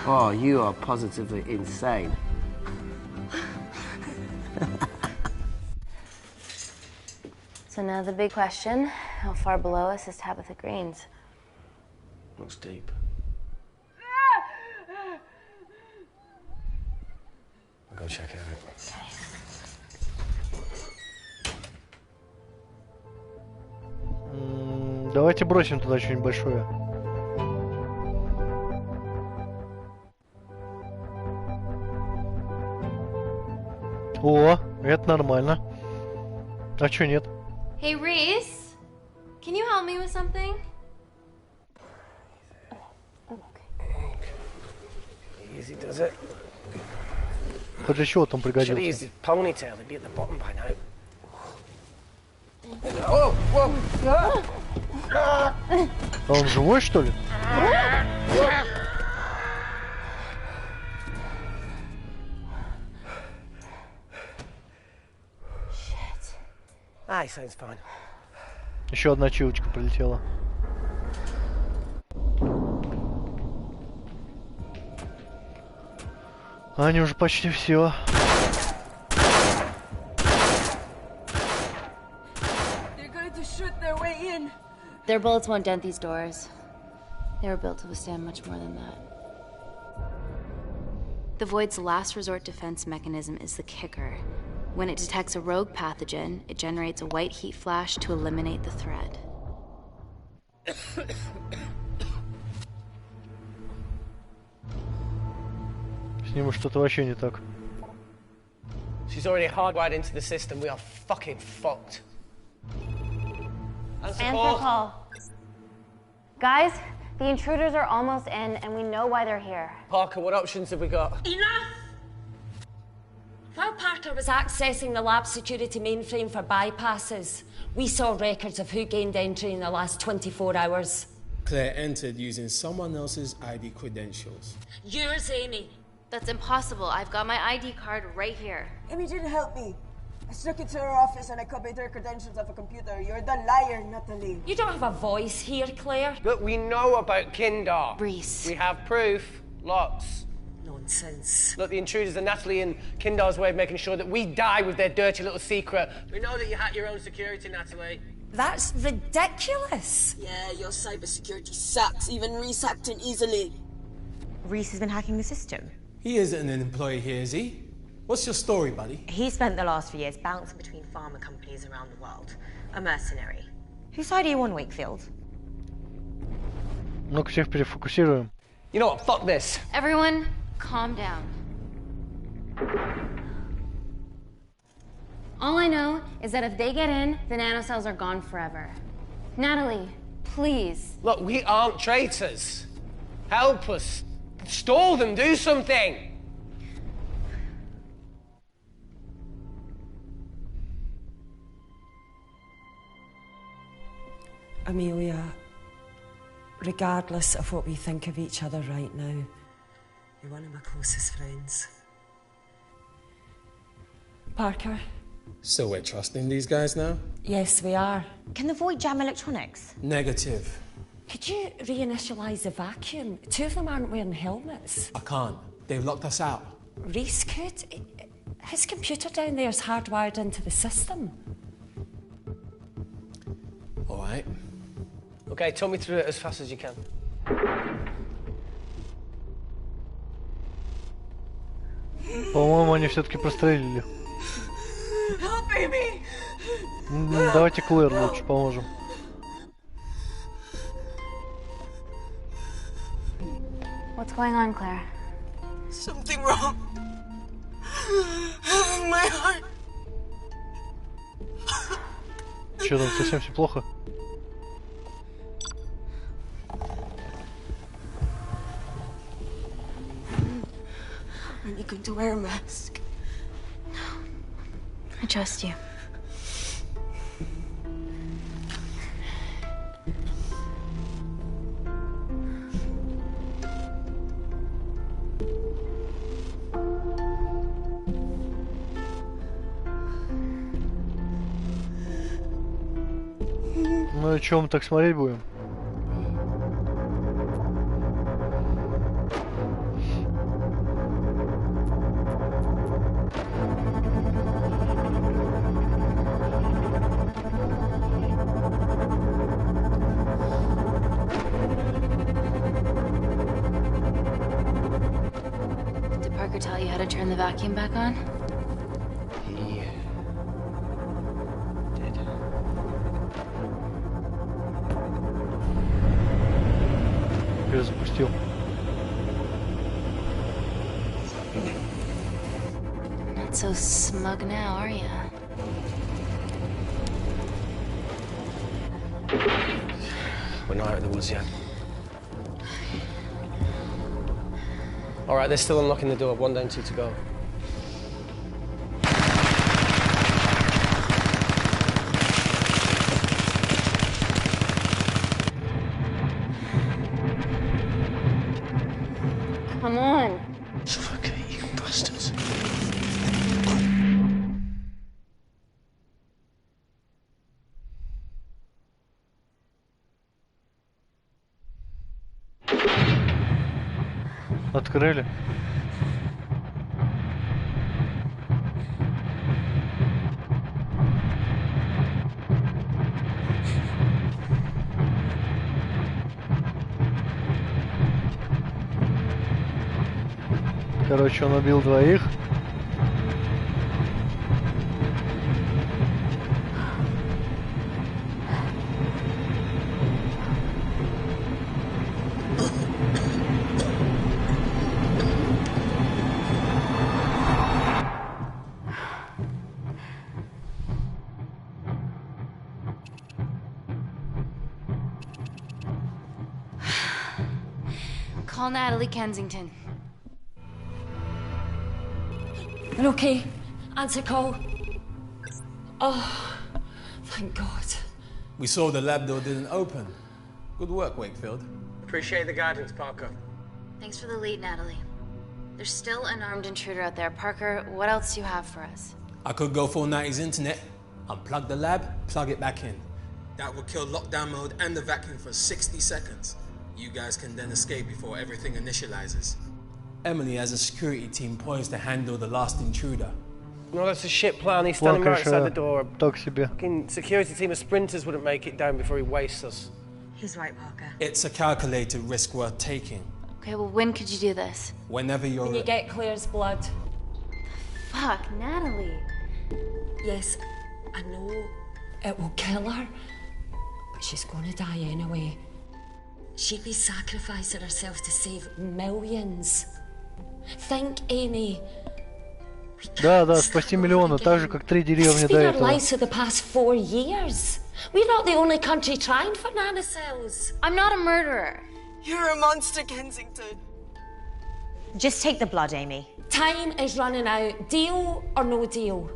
Oh, you are positively insane. So now the big question, how far below us is Tabitha Greens? Looks deep. I'll go check it out. Давайте бросим туда что-нибудь большое. О, это нормально. А чё нет? Hey Reese, can you help me with something? Easy does it. Вот для чего там Should have used пригодится? his ponytail, he'd be at the bottom by now. Whoa, whoa! А он живой, что ли? Ah, he sounds fine. Еще одна чилочка прилетела. Они уже почти все. They're going to shoot their way in. Their bullets won't dent these doors. They were built to withstand much more than that. The Void's last resort defense mechanism is the kicker. When it detects a rogue pathogen, it generates a white heat flash to eliminate the threat. С ним что-то вообще не так. She's already hardwired into the system. We are fucking fucked. Answer call. Guys, the intruders are almost in, and we know why they're here. Parker, what options have we got? Enough! While Parker was accessing the lab security mainframe for bypasses, we saw records of who gained entry in the last 24 hours. Claire entered using someone else's ID credentials. Yours, Amy. That's impossible. I've got my ID card right here. Amy didn't help me. I snuck into her office and I copied her credentials off a computer. You're the liar, Natalie. You don't have a voice here, Claire. Look, we know about Kindar. Reese. We have proof. Lots. Nonsense. Look, the intruders are Natalie and Kindar's way of making sure that we die with their dirty little secret. We know that you hack your own security, Natalie. That's ridiculous. Yeah, your cybersecurity sucks. Even Reese hacked it easily. Reese has been hacking the system. He isn't an employee here, is he? What's your story, buddy? He spent the last few years bouncing between pharma companies around the world. A mercenary. Whose side are you on, Wakefield? Ну-ка всех перефокусируем. You know what? Fuck this. Everyone, calm down. All I know is that if they get in, the nanocells are gone forever. Natalie, please. Look, we aren't traitors. Help us. Stall them. Do something. Amelia, regardless of what we think of each other right now, you're one of my closest friends. Parker? So we're trusting these guys now? Yes, we are. Can the void jam electronics? Negative. Could you reinitialize the vacuum? Two of them aren't wearing helmets. I can't. They've locked us out. Reese could. His computer down there is hardwired into the system. All right. Okay, talk me through it as fast as you can. По-моему, они все-таки прострелили. Help, baby! Давайте Клэр лучше поможем. What's going on, Claire? Something wrong. My heart. Че там, совсем все плохо? Are you going to wear a mask? I trust you. Ну и чё мы так смотреть будем? Did Parker tell you how to turn the vacuum back on? He did. Перезапустил. Not so smug now, are you? We're not out of the woods yet. All right, they're still unlocking the door. 1 down, 2 to go. Come on. Suffocate, you bastards. Открыли. Короче, он убил 2. Call Natalie Kensington. You're okay. Answer call. Oh, thank God. We saw the lab door didn't open. Good work, Wakefield. Appreciate the guidance, Parker. Thanks for the lead, Natalie. There's still an armed intruder out there. Parker, what else do you have for us? I could go full 90s internet, unplug the lab, plug it back in. That would kill lockdown mode and the vacuum for 60 seconds. You guys can then escape before everything initializes. Emily has a security team poised to handle the last intruder. No, that's a shit plan. He's standing right outside the door. Так себе. Fucking security team of sprinters wouldn't make it down before he wastes us. He's right, Parker. It's a calculated risk worth taking. Okay, well, when could you do this? Whenever you're... When you get Claire's blood. Fuck, Natalie. Yes, I know it will kill her, but she's gonna die anyway. She'd be sacrificing herself to save millions. Think, Amy. Да, спасти миллионы, так же, как 3 деревни до этого. Lives for the past 4 years. We're not the only country trying for nanocells. I'm not a murderer. You're a monster, Kensington. Just take the blood, Amy. Time is running out. Deal or no deal?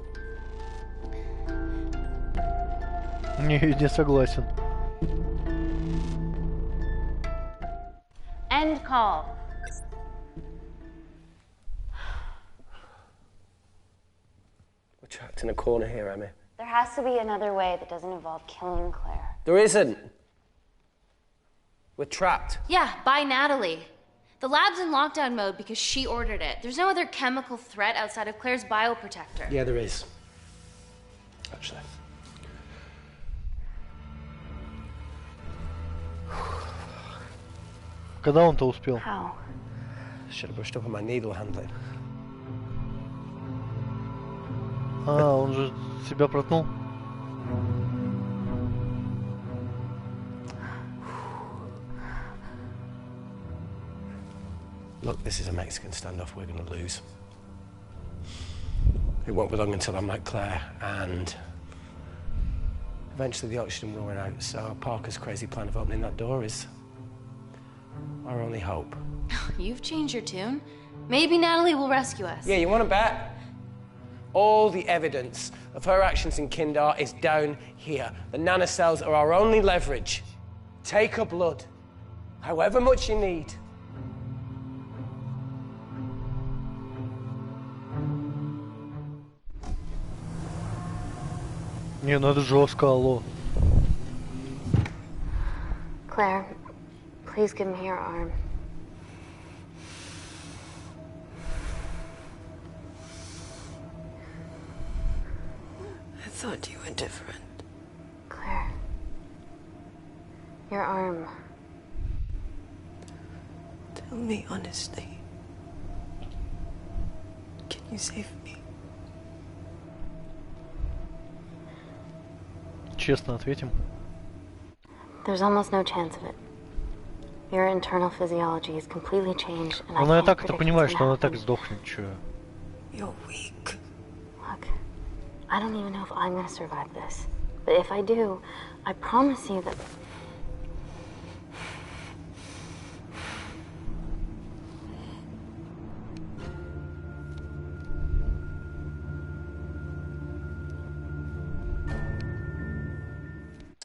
Не согласен. End call. We're trapped in a corner here, Emmy. There has to be another way that doesn't involve killing Claire. There isn't. We're trapped. Yeah, by Natalie. The lab's in lockdown mode because she ordered it. There's no other chemical threat outside of Claire's bioprotector. Yeah, there is. Actually. Когда он-то успел? How? Should have brushed up on my needle handling. А, он же себя проткнул. Look, this is a Mexican standoff we're going to lose. It won't be long until I'm like Claire, and eventually the oxygen will run out, so Parker's crazy plan of opening that door is our only hope. You've changed your tune. Maybe Natalie will rescue us. Yeah, you want to bet? All the evidence of her actions in Kindar is down here. The nanocells are our only leverage. Take her blood, however much you need. Не, ну это жестко, алло. Claire, please give me your arm. I thought you were different. Claire, your arm. Tell me honestly. Can you save me? Честно ответим. There's almost no chance of it. Your internal physiology is completely changed, and Она I и can't так это predict понимает, what's что gonna она так happen. сдохнет, чё. You're weak. Look, I don't even know if I'm gonna survive this. But if I do, I promise you that...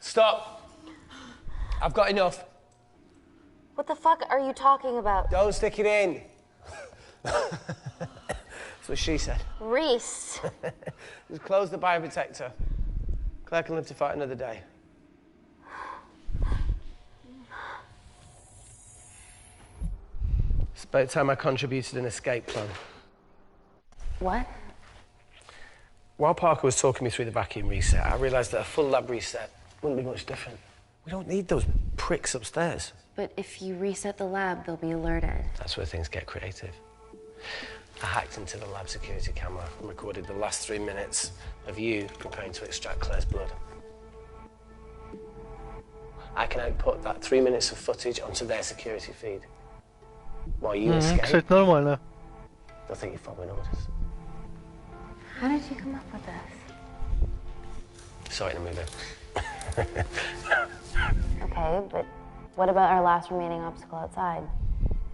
Stop! I've got enough. What the fuck are you talking about? Don't stick it in. That's what she said. Reese! Just close the bioprotector. Claire can live to fight another day. It's about time I contributed an escape plan. What? While Parker was talking me through the vacuum reset, I realised that a full lab reset wouldn't be much different. We don't need those pricks upstairs. But if you reset the lab, they'll be alerted. That's where things get creative. I hacked into the lab security camera and recorded the last 3 minutes of you preparing to extract Claire's blood. I can output that 3 minutes of footage onto their security feed. While you escape, Кстати, нормально. they'll think you're following orders. How did you come up with this? Saw it in a movie. Okay, but what about our last remaining obstacle outside?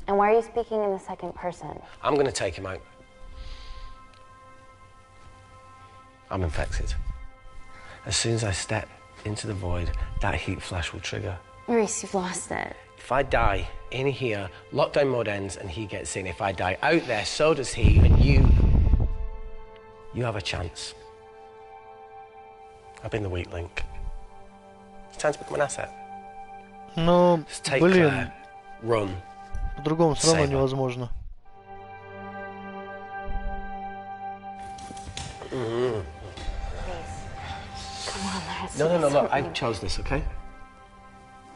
And why are you speaking in the second person? I'm going to take him out. I'm infected. As soon as I step into the void, that heat flash will trigger. Reese, you've lost it. If I die in here, lockdown mode ends and he gets in. If I die out there, so does he, and you have a chance. I've been the weak link. It's time to become an asset. Ну, блин, Run. по-другому все равно невозможно. No, look, I chose this, okay?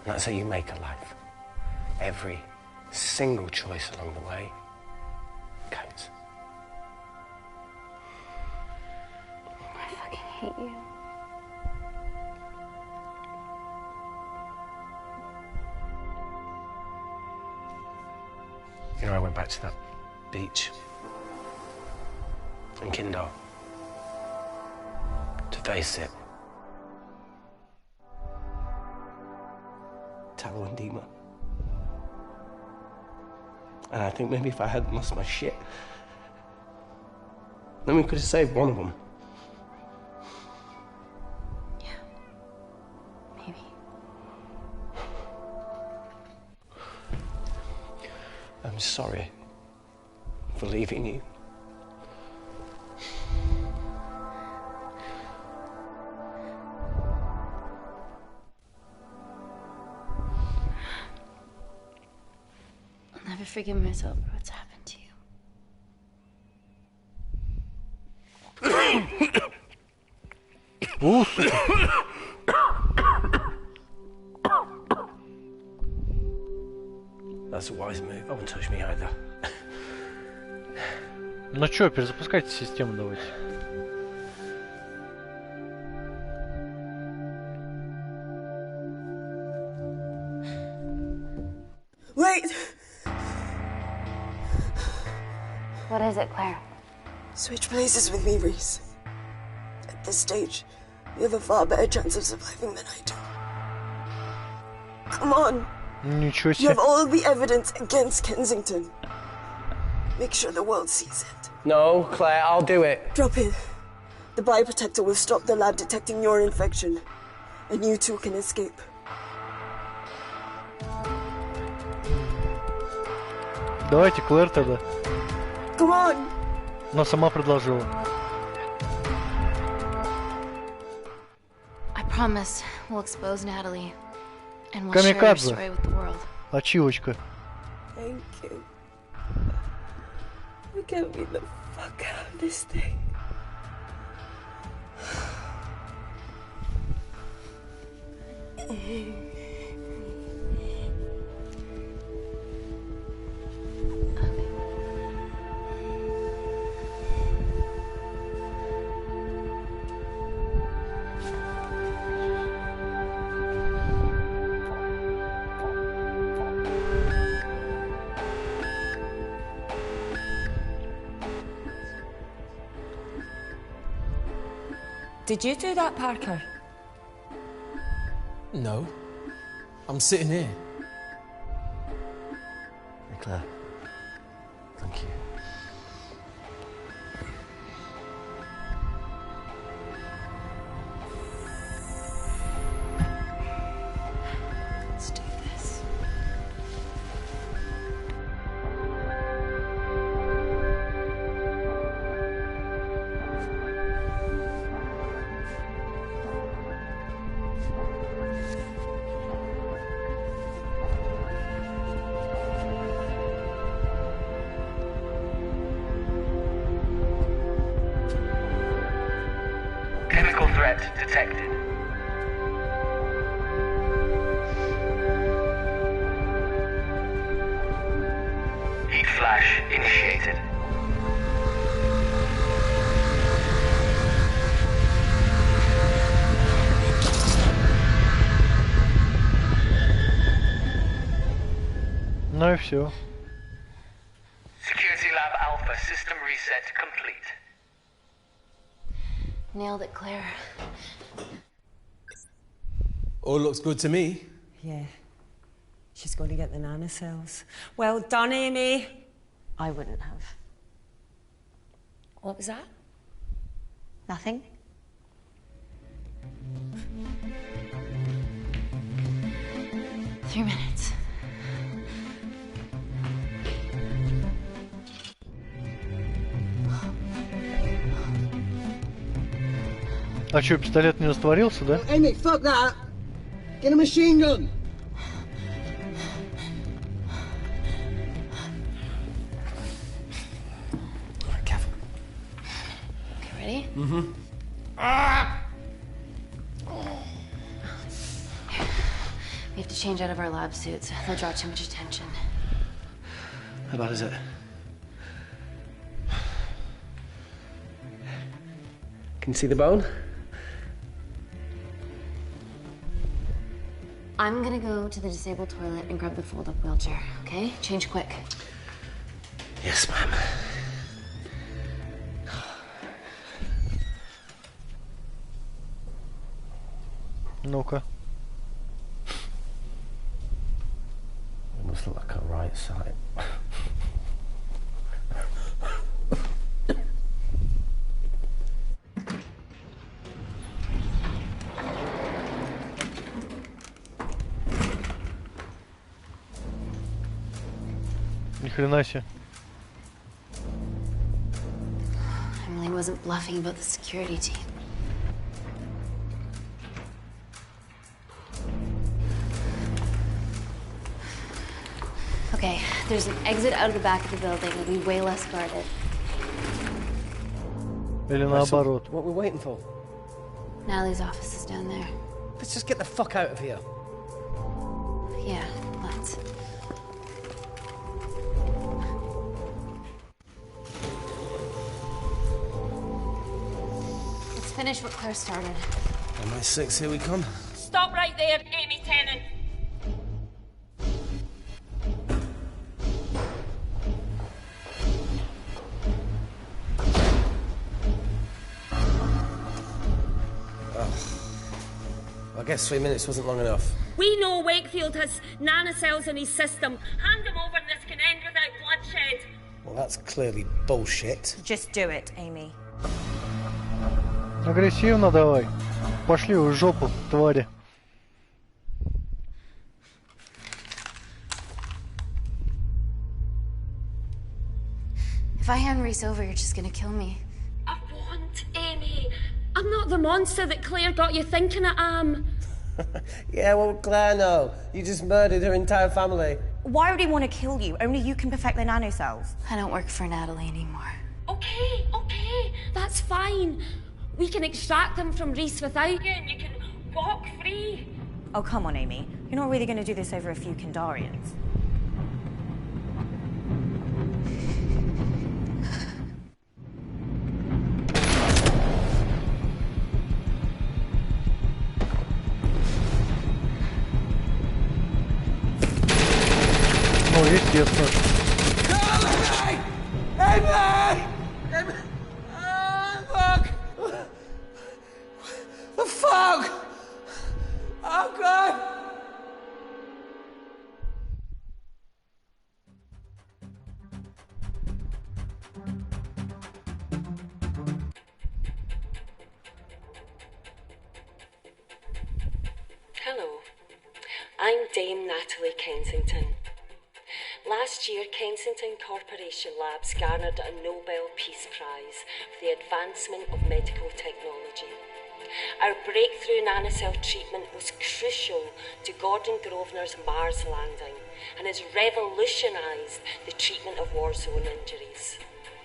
That's how you make a life. Every single choice along the way counts. I fucking hate you. You know, I went back to that beach in Kindar to face it. Tallow and Dima. And I think maybe if I hadn't lost my shit, then we could have saved one of them. Yeah. Maybe. I'm sorry for leaving you. I'll never forgive myself for what's happened to you. That's a wise move. I won't touch me either. Ну чё, перезапускайте систему давайте. Wait! What is it, Claire? Switch places with me, Reese. At this stage, you have a far better chance of surviving than I do. Come on. Ничего You себе. have all the evidence against Kensington. Make sure the world sees it. No, Claire, I'll do it. Drop in. The bioprotector will stop the lab detecting your infection, and you two can escape. Давайте Клэр тогда. Come on. Она сама предложила. I promise we'll expose Natalie, and we'll share your Камикадзе. story with the world. Ачивочка. Thank you. Get me the fuck out of this thing. Did you do that, Parker? No. I'm sitting here. Hey, Claire. Thank you. Let's do this. Chemical threat detected. Heat flash initiated. Ну и все. Security Lab Alpha system reset complete. Nailed it, Claire. All looks good to me. Yeah. She's going to get the nanocells. Well done, Amy. I wouldn't have. What was that? Nothing? 3 minutes. А чё, пистолет не растворился, да? Amy, fuck that! Get a machine gun! Alright, careful. Okay, ready? Mm-hmm. Ah! We have to change out of our lab suits. They'll draw too much attention. How bad is it? Can you see the bone? I'm gonna go to the disabled toilet and grab the fold-up wheelchair, okay? Change quick. Yes, ma'am. Ну-ка. It must look like a right side. Ни хрена себе. Emily wasn't bluffing about the security team. Okay, there's an exit out of the back of the building. It'll be way less guarded. Или наоборот. What are we waiting for? Natalie's office is down there. Let's just get the fuck out of here. Yeah, let's. Let's finish what Claire started. MI6, here we come. Stop right there, Amy Tennant. I guess 3 minutes wasn't long enough. We know Wakefield has nanocells in his system. Hand them over and this can end without bloodshed. Well, that's clearly bullshit. Just do it, Amy. Агрессивно давай. Пошли в жопу, твари. If I hand Reese over, you're just gonna kill me. I won't, Amy. I'm not the monster that Claire got you thinking I am. Yeah, well, Claire, no. You just murdered her entire family. Why would he want to kill you? Only you can perfect the nanocells. I don't work for Natalie anymore. Okay, that's fine. We can extract them from Reese without you and you can walk free. Oh, come on, Amy. You're not really going to do this over a few Kandarians. Ну, естественно. Fuck! The fuck! Oh, God! Hello, I'm Dame Natalie Kensington. Last year, Kensington Corporation Labs garnered a Nobel Peace Prize for the advancement of medical technology. Our breakthrough nanocell treatment was crucial to Gordon Grosvenor's Mars landing and has revolutionised the treatment of war zone injuries.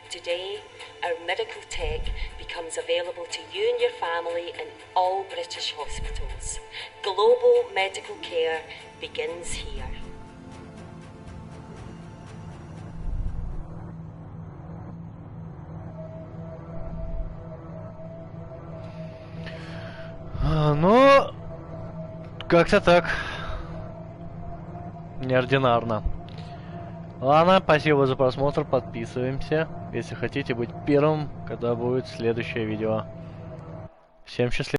Today, our medical tech becomes available to you and your family in all British hospitals. Global medical care begins here. Ну, как-то так. Неординарно. Ладно, спасибо за просмотр, подписываемся, если хотите быть первым, когда будет следующее видео. Всем счастливо.